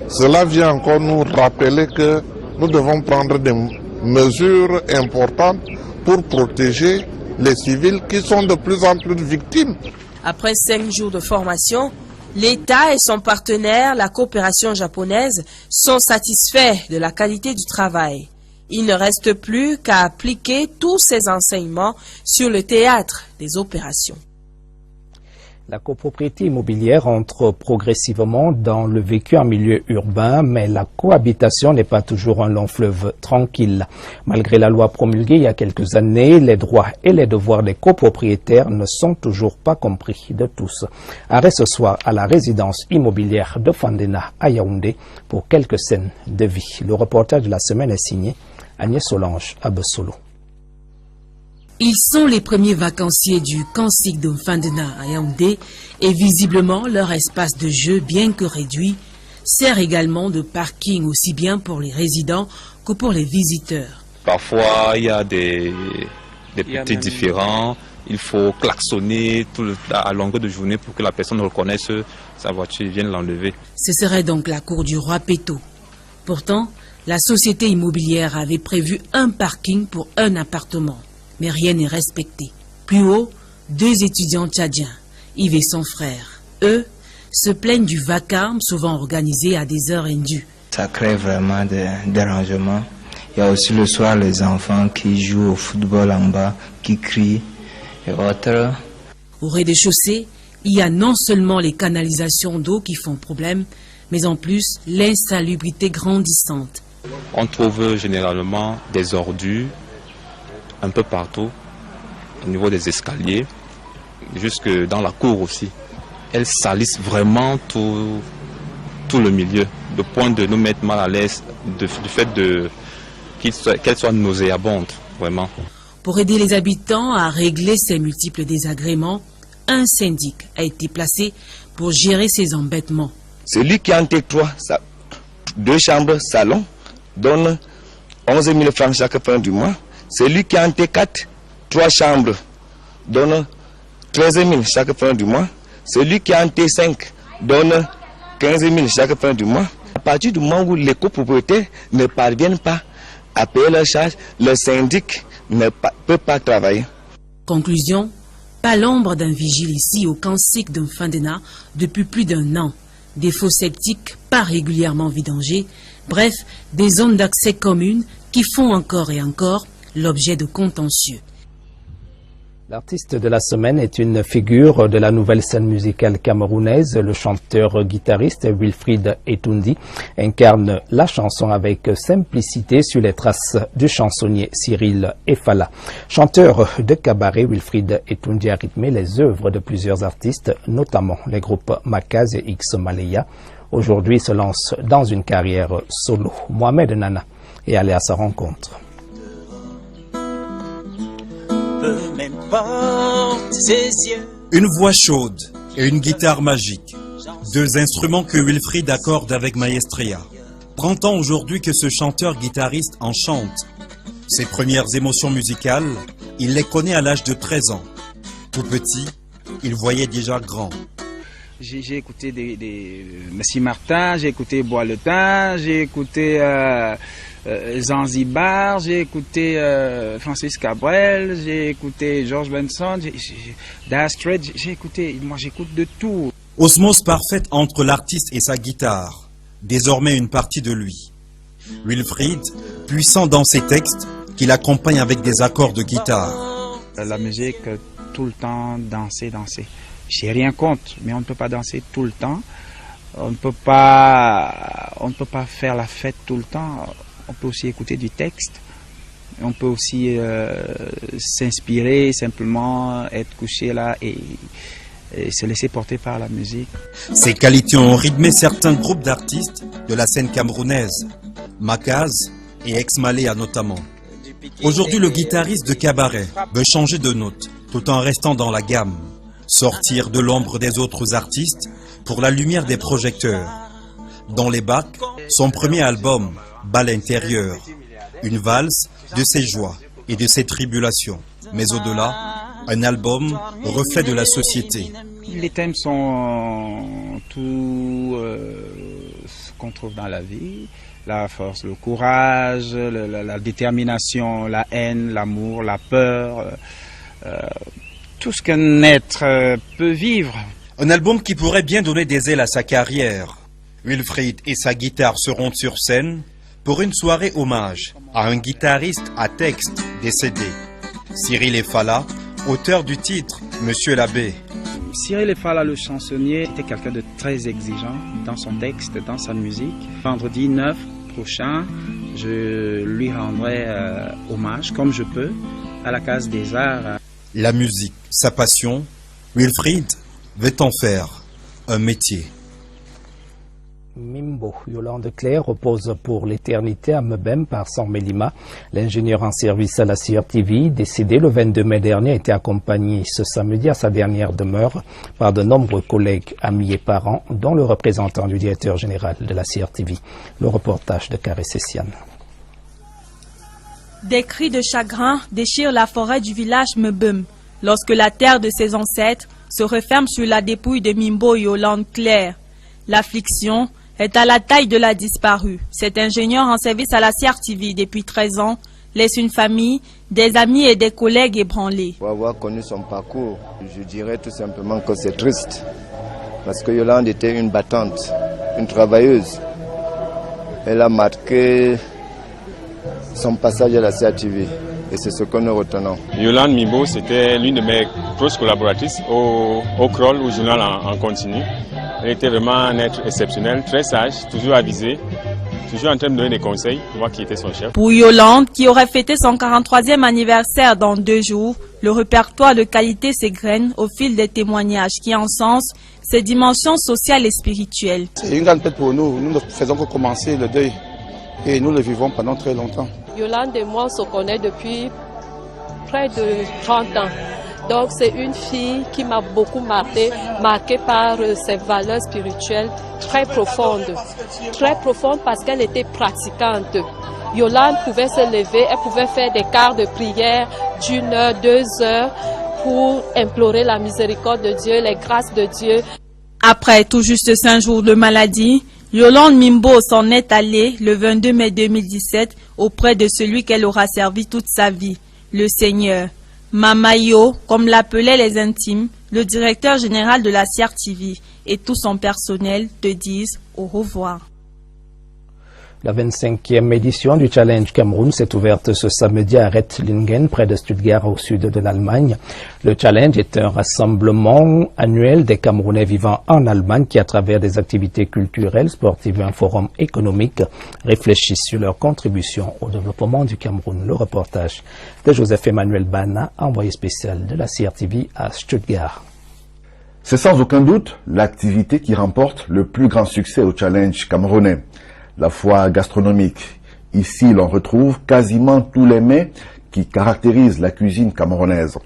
Cela vient encore nous rappeler que nous devons prendre des mesures importantes pour protéger les civils qui sont de plus en plus victimes. Après 5 jours de formation, l'État et son partenaire, la coopération japonaise, sont satisfaits de la qualité du travail. Il ne reste plus qu'à appliquer tous ces enseignements sur le théâtre des opérations. La copropriété immobilière entre progressivement dans le vécu en milieu urbain, mais la cohabitation n'est pas toujours un long fleuve tranquille. Malgré la loi promulguée il y a quelques années, les droits et les devoirs des copropriétaires ne sont toujours pas compris de tous. Arrêt ce soir à la résidence immobilière de Fandena à Yaoundé pour quelques scènes de vie. Le reportage de la semaine est signé Agnès Solange à Bessolo. Ils sont les premiers vacanciers du Kansik de Fandena à Yaoundé et visiblement leur espace de jeu, bien que réduit, sert également de parking aussi bien pour les résidents que pour les visiteurs. Parfois, il y a des petits différends. Il faut klaxonner à longueur de journée pour que la personne reconnaisse sa voiture et vienne l'enlever. Ce serait donc la cour du roi Péto. Pourtant, la société immobilière avait prévu un parking pour un appartement. Mais rien n'est respecté. Plus haut, 2 étudiants tchadiens, Yves et son frère. Eux se plaignent du vacarme souvent organisé à des heures indues. Ça crée vraiment des dérangements. Il y a aussi le soir les enfants qui jouent au football en bas, qui crient et autres. Au rez-de-chaussée, il y a non seulement les canalisations d'eau qui font problème, mais en plus l'insalubrité grandissante. On trouve généralement des ordures un peu partout, au niveau des escaliers, jusque dans la cour aussi. Elles salissent vraiment tout le milieu, de point de nous mettre mal à l'aise du fait qu'elles soient nauséabondes, vraiment. Pour aider les habitants à régler ces multiples désagréments, un syndic a été placé pour gérer ces embêtements. Celui qui en T3, 2 chambres, salon, donne 11 000 francs chaque fin du mois. Celui qui a en T4, 3 chambres, donne 13 000 chaque fin du mois. Celui qui a en T5 donne 15 000 chaque fin du mois. À partir du moment où les copropriétaires ne parviennent pas à payer leurs charges, le syndic ne peut pas travailler. Conclusion, pas l'ombre d'un vigile ici au Kansik de Fandena depuis plus d'1 an. Des fosses septiques pas régulièrement vidangées, bref, des zones d'accès communes qui font encore et encore l'objet de contentieux. L'artiste de la semaine est une figure de la nouvelle scène musicale camerounaise. Le chanteur-guitariste Wilfried Etundi incarne la chanson avec simplicité sur les traces du chansonnier Cyril Efala. Chanteur de cabaret, Wilfried Etundi a rythmé les œuvres de plusieurs artistes, notamment les groupes Makaz et X Malaya. Aujourd'hui, il se lance dans une carrière solo. Mohamed Nana est allé à sa rencontre. Une voix chaude et une guitare magique. Deux instruments que Wilfried accorde avec maestria. 30 ans aujourd'hui que ce chanteur-guitariste en chante. Ses premières émotions musicales, il les connaît à l'âge de 13 ans. Tout petit, il voyait déjà grand. J'ai écouté des Messi Martin, j'ai écouté Bois-le-Thym, j'ai écouté Zanzibar, j'ai écouté Francis Cabrel, j'ai écouté George Benson, Dire Straits, j'ai écouté, moi j'écoute de tout. Osmose parfaite entre l'artiste et sa guitare, désormais une partie de lui. Wilfried, puissant dans ses textes, qu'il accompagne avec des accords de guitare. La musique, tout le temps, danser. J'ai rien contre, mais on ne peut pas danser tout le temps. On ne peut pas faire la fête tout le temps. On peut aussi écouter du texte. On peut aussi s'inspirer, simplement être couché là et se laisser porter par la musique. Ces qualités ont rythmé certains groupes d'artistes de la scène camerounaise, Makaz et X Malaya notamment. Aujourd'hui, le guitariste de cabaret veut changer de note tout en restant dans la gamme. Sortir de l'ombre des autres artistes pour la lumière des projecteurs. Dans les bacs, son premier album, Bal intérieur, une valse de ses joies et de ses tribulations. Mais au-delà, un album reflet de la société. Les thèmes sont tout ce qu'on trouve dans la vie. La force, le courage, la détermination, la haine, l'amour, la peur. Tout ce qu'un être peut vivre. Un album qui pourrait bien donner des ailes à sa carrière. Wilfried et sa guitare seront sur scène pour une soirée hommage à un guitariste à texte décédé. Cyril Efala, auteur du titre Monsieur l'abbé. Cyril Efala, le chansonnier, était quelqu'un de très exigeant dans son texte, dans sa musique. Vendredi 9 prochain, je lui rendrai hommage, comme je peux, à la Case des Arts. La musique, sa passion, Wilfried veut en faire un métier. Mimbo, Yolande Claire repose pour l'éternité à Mebem par San Melima. L'ingénieur en service à la CRTV, décédé le 22 mai dernier, a été accompagné ce samedi à sa dernière demeure par de nombreux collègues, amis et parents, dont le représentant du directeur général de la CRTV. Le reportage de Carré Cessiane. Des cris de chagrin déchirent la forêt du village Mebem lorsque la terre de ses ancêtres se referme sur la dépouille de Mimbo Yolande Claire. L'affliction est à la taille de la disparue. Cet ingénieur en service à la CRTV depuis 13 ans laisse une famille, des amis et des collègues ébranlés. Pour avoir connu son parcours, je dirais tout simplement que c'est triste. Parce que Yolande était une battante, une travailleuse. Elle a marqué son passage à la CRTV. Et c'est ce que nous retenons. Yolande Mimbo, c'était l'une de mes proches collaboratrices au crawl, au journal en continu. Elle était vraiment un être exceptionnel, très sage, toujours avisé, toujours en train de donner des conseils, moi qui étais son chef. Pour Yolande, qui aurait fêté son 43e anniversaire dans 2 jours, le répertoire de qualité s'égrène au fil des témoignages qui encensent ses dimensions sociales et spirituelles. C'est une grande fête pour nous. Nous ne faisons que commencer le deuil et nous le vivons pendant très longtemps. Yolande et moi, on se connaît depuis près de 30 ans. Donc c'est une fille qui m'a beaucoup marquée par ses valeurs spirituelles très profondes parce qu'elle était pratiquante. Yolande pouvait se lever, elle pouvait faire des quarts de prière d'1 heure, 2 heures pour implorer la miséricorde de Dieu, les grâces de Dieu. Après tout juste 5 jours de maladie, Yolande Mimbo s'en est allée le 22 mai 2017 auprès de celui qu'elle aura servi toute sa vie, le Seigneur. Mamayo, comme l'appelaient les intimes, le directeur général de la CRTV et tout son personnel te disent au revoir. La 25e édition du Challenge Cameroun s'est ouverte ce samedi à Rettlingen, près de Stuttgart, au sud de l'Allemagne. Le Challenge est un rassemblement annuel des Camerounais vivant en Allemagne qui, à travers des activités culturelles, sportives et un forum économique, réfléchissent sur leur contribution au développement du Cameroun. Le reportage de Joseph-Emmanuel Bana, envoyé spécial de la CRTV à Stuttgart. C'est sans aucun doute l'activité qui remporte le plus grand succès au Challenge camerounais. La foire gastronomique. Ici, l'on retrouve quasiment tous les mets qui caractérisent la cuisine camerounaise.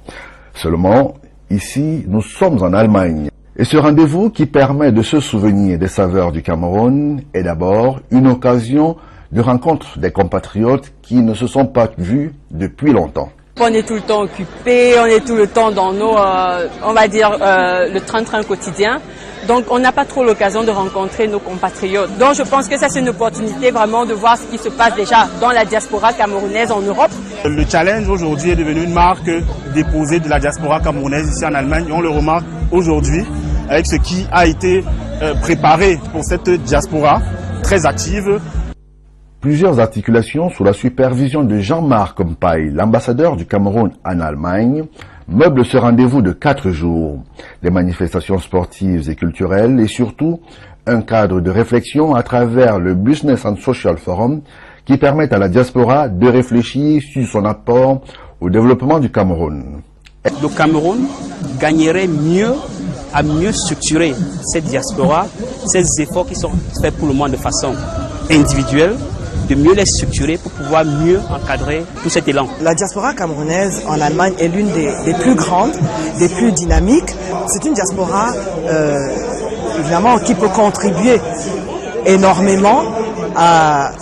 Seulement, ici, nous sommes en Allemagne. Et ce rendez-vous qui permet de se souvenir des saveurs du Cameroun est d'abord une occasion de rencontre des compatriotes qui ne se sont pas vus depuis longtemps. On est tout le temps occupé, on est tout le temps dans nos, on va dire, le train-train quotidien. Donc on n'a pas trop l'occasion de rencontrer nos compatriotes. Donc je pense que ça c'est une opportunité vraiment de voir ce qui se passe déjà dans la diaspora camerounaise en Europe. Le challenge aujourd'hui est devenu une marque déposée de la diaspora camerounaise ici en Allemagne. Et on le remarque aujourd'hui avec ce qui a été préparé pour cette diaspora très active. Plusieurs articulations sous la supervision de Jean-Marc Mpaï, l'ambassadeur du Cameroun en Allemagne, meublent ce rendez-vous de 4 jours. Des manifestations sportives et culturelles et surtout un cadre de réflexion à travers le Business and Social Forum qui permet à la diaspora de réfléchir sur son apport au développement du Cameroun. Le Cameroun gagnerait mieux à mieux structurer cette diaspora, ces efforts qui sont faits pour le moment de façon individuelle, de mieux les structurer pour pouvoir mieux encadrer tout cet élan. La diaspora camerounaise en Allemagne est l'une des plus grandes, des plus dynamiques. C'est une diaspora évidemment qui peut contribuer énormément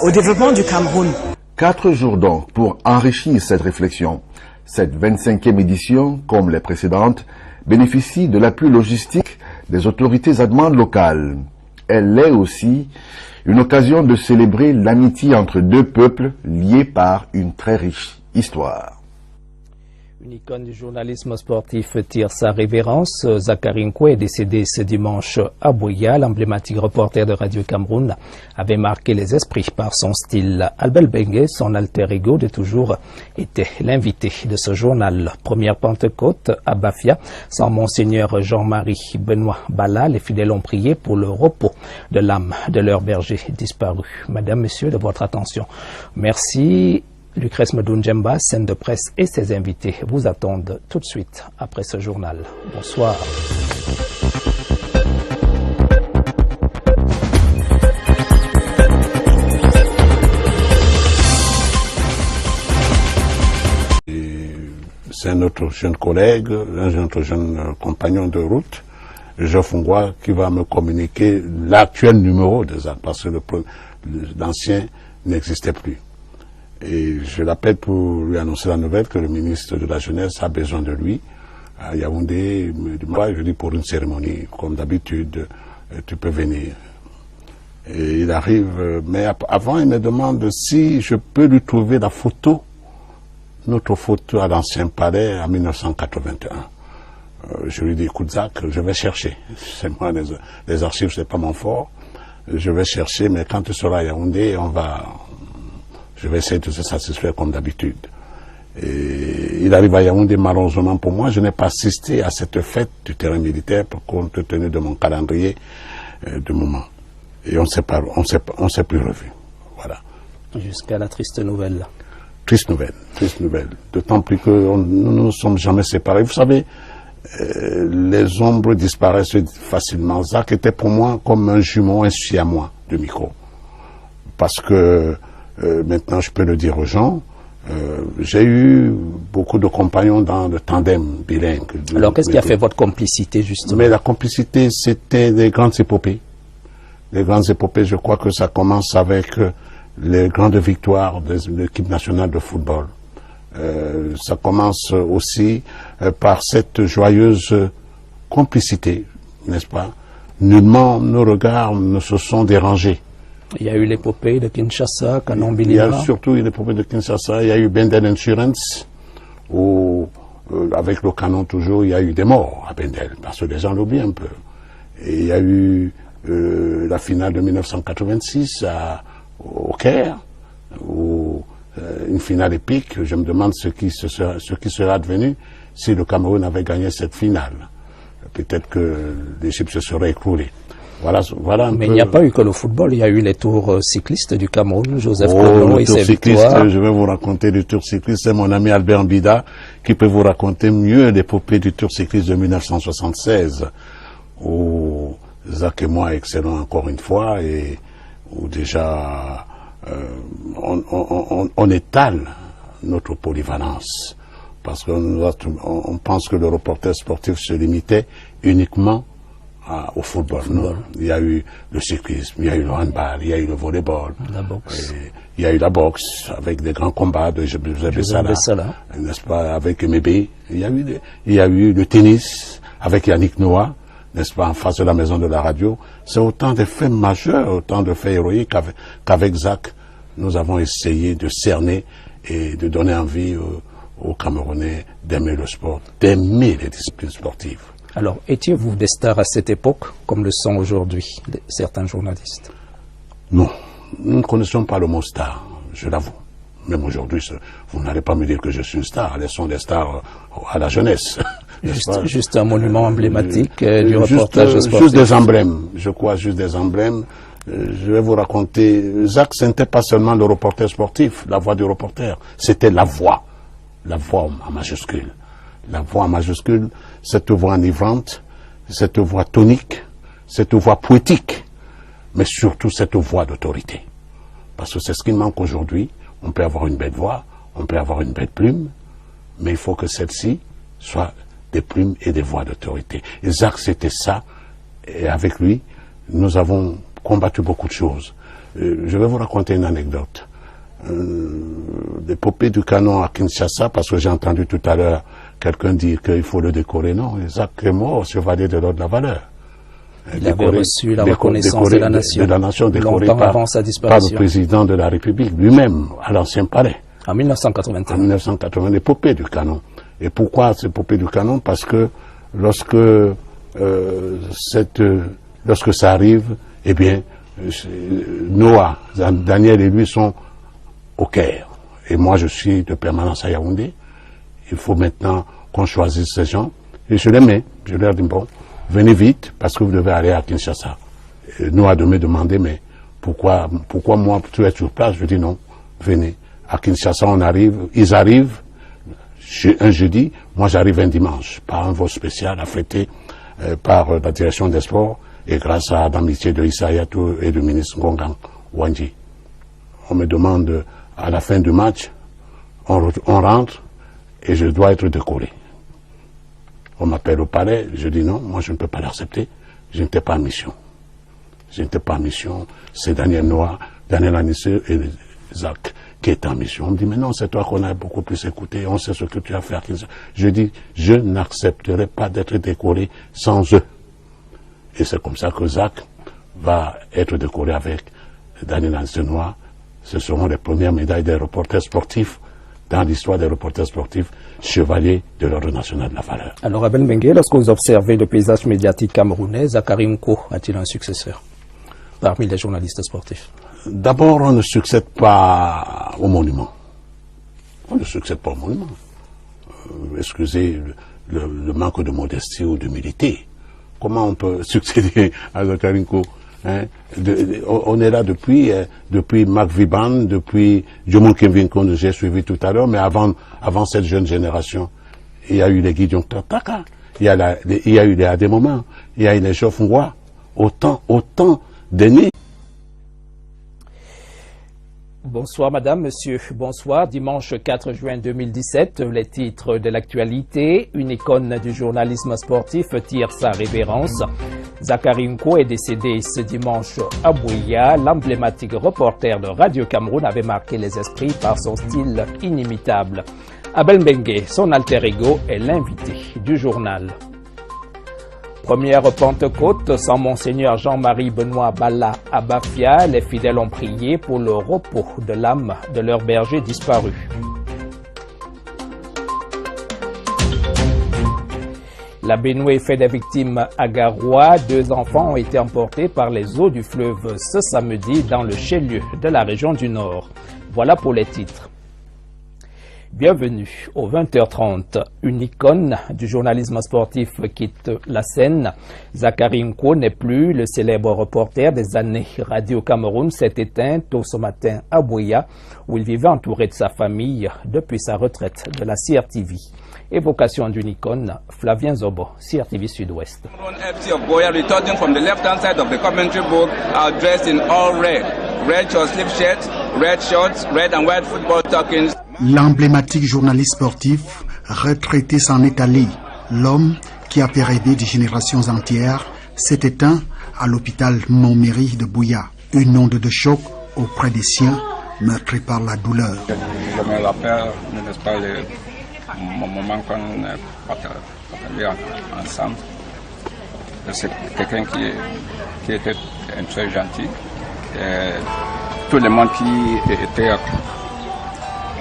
au développement du Cameroun. 4 jours donc pour enrichir cette réflexion. Cette 25e édition, comme les précédentes, bénéficie de l'appui logistique des autorités allemandes locales. Elle est aussi une occasion de célébrer l'amitié entre deux peuples liés par une très riche histoire. Une icône du journalisme sportif tire sa révérence. Zachary Nkwe est décédé ce dimanche à Boya. L'emblématique reporter de Radio Cameroun avait marqué les esprits par son style. Albel Bengue, son alter ego de toujours, était l'invité de ce journal. Première Pentecôte à Bafia, sans Monseigneur Jean-Marie Benoît Bala, les fidèles ont prié pour le repos de l'âme de leur berger disparu. Madame, Messieurs, de votre attention. Merci. Lucrèce Medounjemba, scène de presse et ses invités vous attendent tout de suite après ce journal. Bonsoir. C'est notre jeune collègue, notre jeune compagnon de route, Geoff Ngwa, qui va me communiquer l'actuel numéro de ZAC, parce que l'ancien n'existait plus. Et je l'appelle pour lui annoncer la nouvelle que le ministre de la Jeunesse a besoin de lui à Yaoundé. Je dis pour une cérémonie, comme d'habitude, tu peux venir. Et il arrive, mais avant il me demande si je peux lui trouver la photo, notre photo à l'Ancien Palais en 1981. Je lui dis, écoute Zach, je vais chercher. C'est moi, les archives, c'est pas mon fort. Je vais chercher, mais quand tu seras à Yaoundé, je vais essayer de se satisfaire comme d'habitude. Et il arrive à Yaoundé, malheureusement pour moi, je n'ai pas assisté à cette fête du terrain militaire compte tenu de mon calendrier de moment. Et on ne s'est plus revu. Voilà. Jusqu'à la triste nouvelle. Triste nouvelle. D'autant plus que nous ne nous sommes jamais séparés. Vous savez, les ombres disparaissent facilement. Zach était pour moi comme un jumeau, un siamois de micro. Parce que maintenant, je peux le dire aux gens, j'ai eu beaucoup de compagnons dans le tandem bilingue. Alors, qu'est-ce qui a fait votre complicité, justement? Mais la complicité, c'était les grandes épopées. Les grandes épopées, je crois que ça commence avec les grandes victoires de l'équipe nationale de football. Ça commence aussi par cette joyeuse complicité, n'est-ce pas? Nullement nos regards ne se sont dérangés. Il y a eu l'épopée de Kinshasa, Canon Bilima. Il y a surtout eu l'épopée de Kinshasa, il y a eu Bendel Insurance, où, avec le canon toujours, il y a eu des morts à Bendel, parce que les gens l'oublient un peu. Et il y a eu la finale de 1986 au Caire, ou une finale épique. Je me demande ce qui serait advenu si le Cameroun avait gagné cette finale. Peut-être que l'Égypte se serait écroulée. Voilà Mais il n'y a pas eu que le football, il y a eu les tours cyclistes du Cameroun, Joseph Kono et ses victoires. Je vais vous raconter du tour cycliste, c'est mon ami Albert Mbida qui peut vous raconter mieux l'épopée du tour cycliste de 1976, où Zach et moi excellons encore une fois, et où déjà on étale notre polyvalence, parce qu'on pense que le reporter sportif se limitait uniquement au football. Non. Il y a eu le cyclisme, il y a eu le handball, il y a eu le volleyball, la boxe. Il y a eu la boxe avec des grands combats de Joseph Bessala, n'est-ce pas, avec Mébé. Il y a eu le tennis avec Yannick Noah, n'est-ce pas, en face de la maison de la radio. C'est autant de faits majeurs, autant de faits héroïques qu'avec Zach, nous avons essayé de cerner et de donner envie aux Camerounais d'aimer le sport, d'aimer les disciplines sportives. Alors, étiez-vous des stars à cette époque, comme le sont aujourd'hui certains journalistes? Non, nous ne connaissons pas le mot star, je l'avoue. Même aujourd'hui, vous n'allez pas me dire que je suis une star. Elles sont des stars à la jeunesse. Juste un monument emblématique du reportage sportif. Juste des emblèmes, je crois, juste des emblèmes. Je vais vous raconter, Zach, ce n'était pas seulement le reporter sportif, la voix du reporter, c'était la voix en majuscule. La voix en majuscule, cette voix enivrante, cette voix tonique, cette voix poétique, mais surtout cette voix d'autorité. Parce que c'est ce qui manque aujourd'hui. On peut avoir une belle voix, on peut avoir une belle plume, mais il faut que celle-ci soit des plumes et des voix d'autorité. Et Zach, c'était ça, et avec lui, nous avons combattu beaucoup de choses. Je vais vous raconter une anecdote. L'épopée du canon à Kinshasa, parce que j'ai entendu tout à l'heure quelqu'un dire qu'il faut le décorer. Non, Zach est mort, chevalier de l'ordre de la valeur. Il avait reçu la reconnaissance de la nation, décoré par le président de la République lui-même, à l'ancien palais. En 1981. En 1980, l'épopée du canon. Et pourquoi cette épopée du canon? Parce que lorsque ça arrive, eh bien, Noah, Daniel et lui sont au Caire. Et moi, je suis de permanence à Yaoundé. Il faut maintenant qu'on choisisse ces gens. Et je les mets. Je leur dis, bon, venez vite, parce que vous devez aller à Kinshasa. Et Noah de me demander, mais pourquoi moi, tu es sur place? Je dis non, venez. À Kinshasa, ils arrivent un jeudi, moi j'arrive un dimanche, par un vol spécial affrété par la direction des sports, et grâce à l'amitié de Issa Hayatou et du ministre Ngongan Wandji. On me demande, à la fin du match, on rentre, et je dois être décoré. On m'appelle au palais, je dis non, moi je ne peux pas l'accepter, je n'étais pas en mission. Je n'étais pas en mission, c'est Daniel Noah, Daniel Anissé et Zach qui est en mission. On me dit, mais non, c'est toi qu'on a beaucoup plus écouté, on sait ce que tu as fait. Je dis, je n'accepterai pas d'être décoré sans eux. Et c'est comme ça que Zach va être décoré avec Daniel Anissé Noah. Ce seront les premières médailles des reporters sportifs dans l'histoire des reporters sportifs, chevalier de l'Ordre national de la valeur. Alors, Abel Mbengue, lorsque vous observez le paysage médiatique camerounais, Zakari Nko a-t-il un successeur parmi les journalistes sportifs? D'abord, on ne succède pas au monument. On ne succède pas au monument. Excusez le manque de modestie ou d'humilité. Comment on peut succéder à Zakari Nko? On est là depuis Marc Viban, depuis Jomon Kevin que j'ai suivi tout à l'heure, mais avant cette jeune génération, il y a eu les Gideon Tataka, il y a eu les Ademoma, il y a eu les Geoff Ngwa, autant d'aînés. Bonsoir madame, monsieur, bonsoir. Dimanche 4 juin 2017, les titres de l'actualité. Une icône du journalisme sportif tire sa révérence. Zakari Nko est décédé ce dimanche à Bouya. L'emblématique reporter de Radio Cameroun avait marqué les esprits par son style inimitable. Abel Mbengue, son alter ego, est l'invité du journal. Première Pentecôte, sans Monseigneur Jean-Marie Benoît Bala à Bafia, les fidèles ont prié pour le repos de l'âme de leur berger disparu. La Benue fait des victimes à Garoua. 2 enfants ont été emportés par les eaux du fleuve ce samedi dans le chef-lieu de la région du Nord. Voilà pour les titres. Bienvenue au 20h30. Une icône du journalisme sportif quitte la scène. Zakari Nko n'est plus le célèbre reporter des années. Radio Cameroun s'est éteint tôt ce matin à Buea, où il vivait entouré de sa famille depuis sa retraite de la CRTV. Évocation d'une icône, Flavien Zobo, CRTV Sud-Ouest. FC of Buea returning from the left-hand side of the commentary book are dressed in all red. Red short sleeve shirts, red shorts, red and white football stockings. L'emblématique journaliste sportif, retraité s'en est allé. L'homme qui a fait rêver des générations entières s'est éteint à l'hôpital Montméry de Buea. Une onde de choc auprès des siens, meurtri par la douleur. Je me rappelle, n'est-ce pas, mon moment qu'on a partagé ensemble. C'est quelqu'un qui était très gentil. Et tout le monde qui était à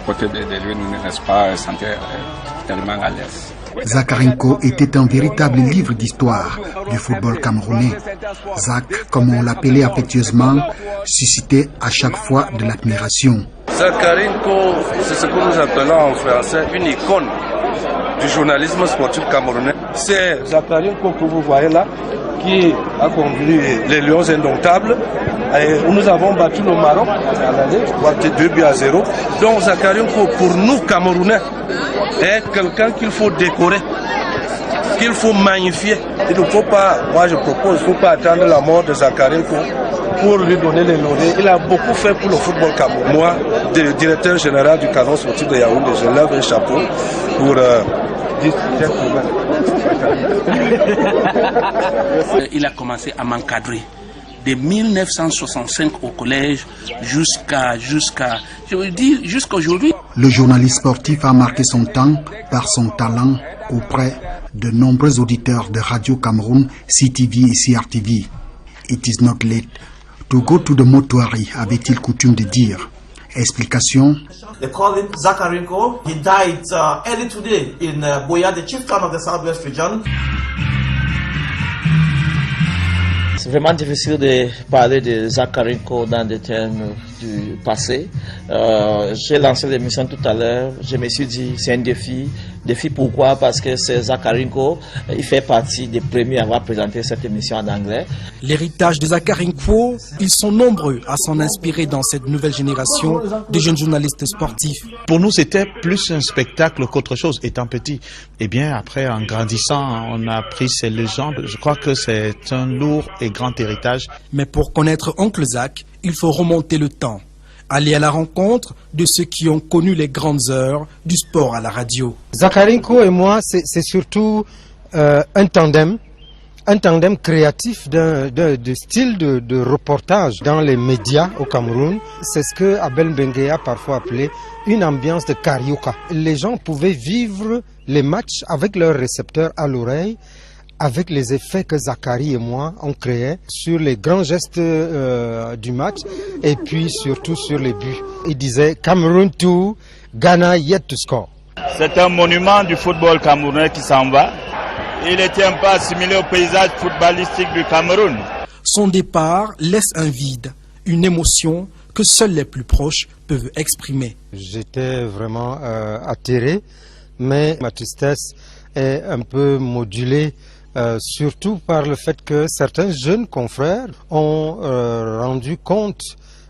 côté de lui, n'est-ce pas, sentait tellement à l'aise. Zakari Nko était un véritable livre d'histoire du football camerounais. Zak, comme on l'appelait affectueusement, suscitait à chaque fois de l'admiration. Zakari Nko, c'est ce que nous appelons en français une icône du journalisme sportif camerounais. C'est Zakari Nko que vous voyez là, qui a conduit les Lions indomptables, où nous avons battu le Maroc à l'aller, 2-0. Donc Zakari Nko, pour nous Camerounais, est quelqu'un qu'il faut décorer, qu'il faut magnifier. Il ne faut pas, moi je propose, il ne faut pas attendre la mort de Zakari Nko pour lui donner les lauriers. Il a beaucoup fait pour le football camerounais. Moi, directeur général du canon sportif de Yaoundé, je lève un chapeau pour Il a commencé à m'encadrer de 1965 au collège jusqu'à aujourd'hui. Le journaliste sportif a marqué son temps par son talent auprès de nombreux auditeurs de Radio Cameroun, CTV et CRTV. It is not late to go to the mortuary, avait-il coutume de dire. Explication. They call him Zakari Nko. He died early today in Buea, the chief town of the Southwest region. C'est vraiment difficile de parler de Zakari Nko dans des termes du passé. J'ai lancé l'émission tout à l'heure. Je me suis dit c'est un défi. Défi pourquoi? Parce que c'est Zakari Nko. Il fait partie des premiers à avoir présenté cette émission en anglais. L'héritage de Zakari Nko, ils sont nombreux à s'en inspirer dans cette nouvelle génération de jeunes journalistes sportifs. Pour nous, c'était plus un spectacle qu'autre chose, étant petit. Et bien, après, en grandissant, on a appris ces légendes. Je crois que c'est un lourd et grand héritage. Mais pour connaître Oncle Zak, il faut remonter le temps. Aller à la rencontre de ceux qui ont connu les grandes heures du sport à la radio. Zakari Nko et moi, c'est surtout un tandem créatif de style de reportage dans les médias au Cameroun. C'est ce que Abel Mbengue a parfois appelé une ambiance de carioca. Les gens pouvaient vivre les matchs avec leurs récepteurs à l'oreille, avec les effets que Zakari et moi on créé sur les grands gestes du match et puis surtout sur les buts. Il disait Cameroun 2, Ghana yet to score. C'est un monument du football camerounais qui s'en va. Il n'était un peu assimilé au paysage footballistique du Cameroun. Son départ laisse un vide, une émotion que seuls les plus proches peuvent exprimer. J'étais vraiment atterré, mais ma tristesse est un peu modulée. Surtout par le fait que certains jeunes confrères ont rendu compte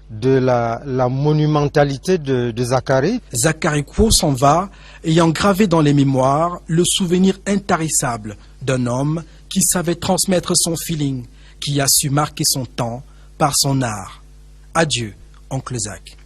de la monumentalité de Zakari. Zakari Nko s'en va, ayant gravé dans les mémoires le souvenir intarissable d'un homme qui savait transmettre son feeling, qui a su marquer son temps par son art. Adieu, Oncle Zak.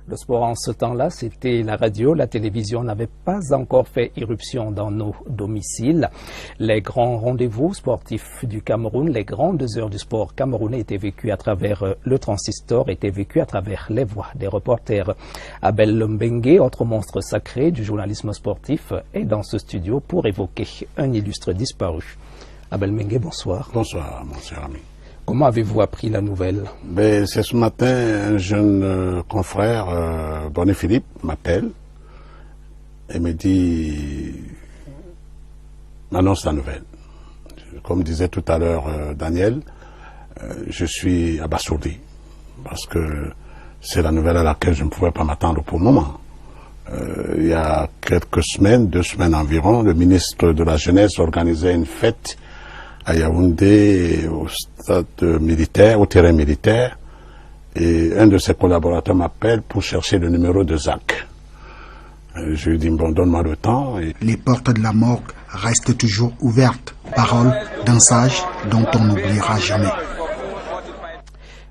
Le sport en ce temps-là, c'était la radio. La télévision n'avait pas encore fait irruption dans nos domiciles. Les grands rendez-vous sportifs du Cameroun, les grandes heures du sport camerounais étaient vécues à travers le transistor, étaient vécues à travers les voix des reporters. Abel Mbengue, autre monstre sacré du journalisme sportif, est dans ce studio pour évoquer un illustre disparu. Abel Mbengue, bonsoir. Bonsoir, mon cher ami. Comment avez-vous appris la nouvelle? C'est ce matin, un jeune confrère, Bonnet Philippe, m'appelle et me dit m'annonce la nouvelle. Comme disait tout à l'heure Daniel, je suis abasourdi parce que c'est la nouvelle à laquelle je ne pouvais pas m'attendre pour le moment. Il y a quelques semaines, 2 semaines environ, le ministre de la Jeunesse organisait une fête à Yaoundé, au stade militaire, au terrain militaire, et un de ses collaborateurs m'appelle pour chercher le numéro de Zach. Je lui dis, bon, donne-moi le temps. Les portes de la morgue restent toujours ouvertes. Parole d'un sage dont on n'oubliera jamais.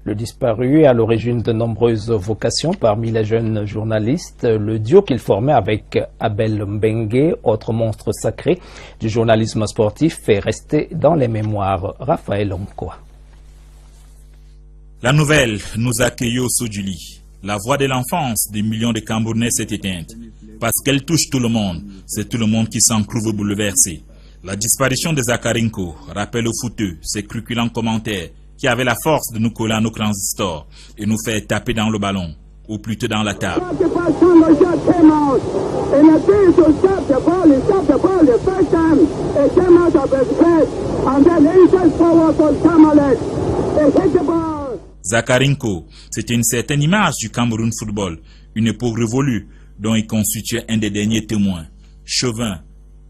Le disparu est à l'origine de nombreuses vocations parmi les jeunes journalistes. Le duo qu'il formait avec Abel Mbengue, autre monstre sacré du journalisme sportif, est resté dans les mémoires. Raphaël Omkoa. La nouvelle nous accueille au saut du lit. La voix de l'enfance des millions de Camerounais s'est éteinte. Parce qu'elle touche tout le monde, c'est tout le monde qui s'en trouve bouleversé. La disparition de Zakarinko rappelle aux footeux ses truculents commentaires qui avaient la force de nous coller à nos transistors et nous faire taper dans le ballon, ou plutôt dans la table. Zakarinko, c'était une certaine image du Cameroun football, une époque révolue dont il constituait un des derniers témoins. Chauvin,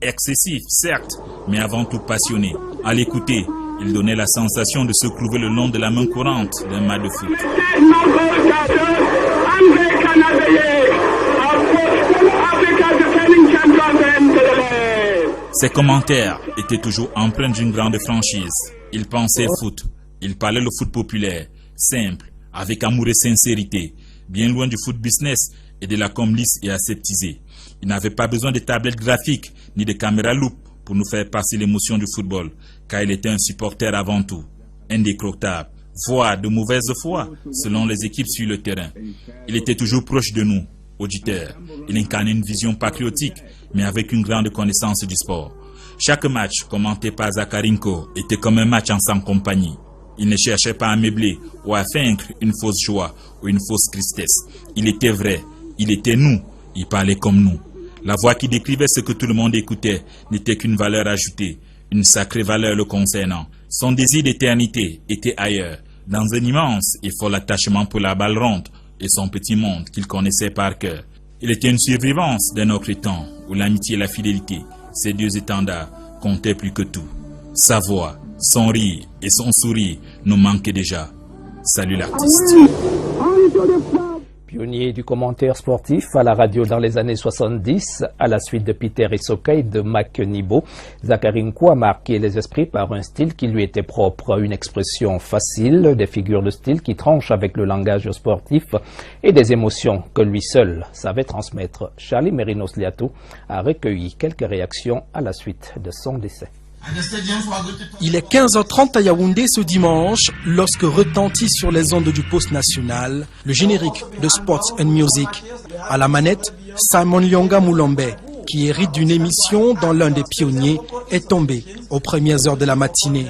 excessif, certes, mais avant tout passionné. À l'écouter, il donnait la sensation de se trouver le long de la main courante d'un match de foot. Ses commentaires étaient toujours empreints d'une grande franchise. Il pensait foot, il parlait le foot populaire, simple, avec amour et sincérité, bien loin du foot business et de la com lisse et aseptisée. Il n'avait pas besoin de tablettes graphiques ni de caméras loupe pour nous faire passer l'émotion du football, car il était un supporter avant tout, indécrottable, voire de mauvaise foi, selon les équipes sur le terrain. Il était toujours proche de nous, auditeurs. Il incarnait une vision patriotique, mais avec une grande connaissance du sport. Chaque match commenté par Zakarinko était comme un match en sans compagnie. Il ne cherchait pas à meubler ou à feindre une fausse joie ou une fausse tristesse. Il était vrai, il était nous, il parlait comme nous. La voix qui décrivait ce que tout le monde écoutait n'était qu'une valeur ajoutée, une sacrée valeur le concernant. Son désir d'éternité était ailleurs, dans un immense et fort attachement pour la balle ronde et son petit monde qu'il connaissait par cœur. Il était une survivance d'un autre temps où l'amitié et la fidélité, ces deux étendards, comptaient plus que tout. Sa voix, son rire et son sourire nous manquaient déjà. Salut l'artiste. Pionnier du commentaire sportif à la radio dans les années 70, à la suite de Peter Isoka et de Mac Nibo, Zakarinko a marqué les esprits par un style qui lui était propre, une expression facile, des figures de style qui tranchent avec le langage sportif et des émotions que lui seul savait transmettre. Charlie Merinos-Liatou a recueilli quelques réactions à la suite de son décès. Il est 15h30 à Yaoundé ce dimanche lorsque retentit sur les ondes du poste national le générique de Sports and Music. À la manette, Simon Lyonga Moulambe, qui hérite d'une émission dont l'un des pionniers est tombé aux premières heures de la matinée.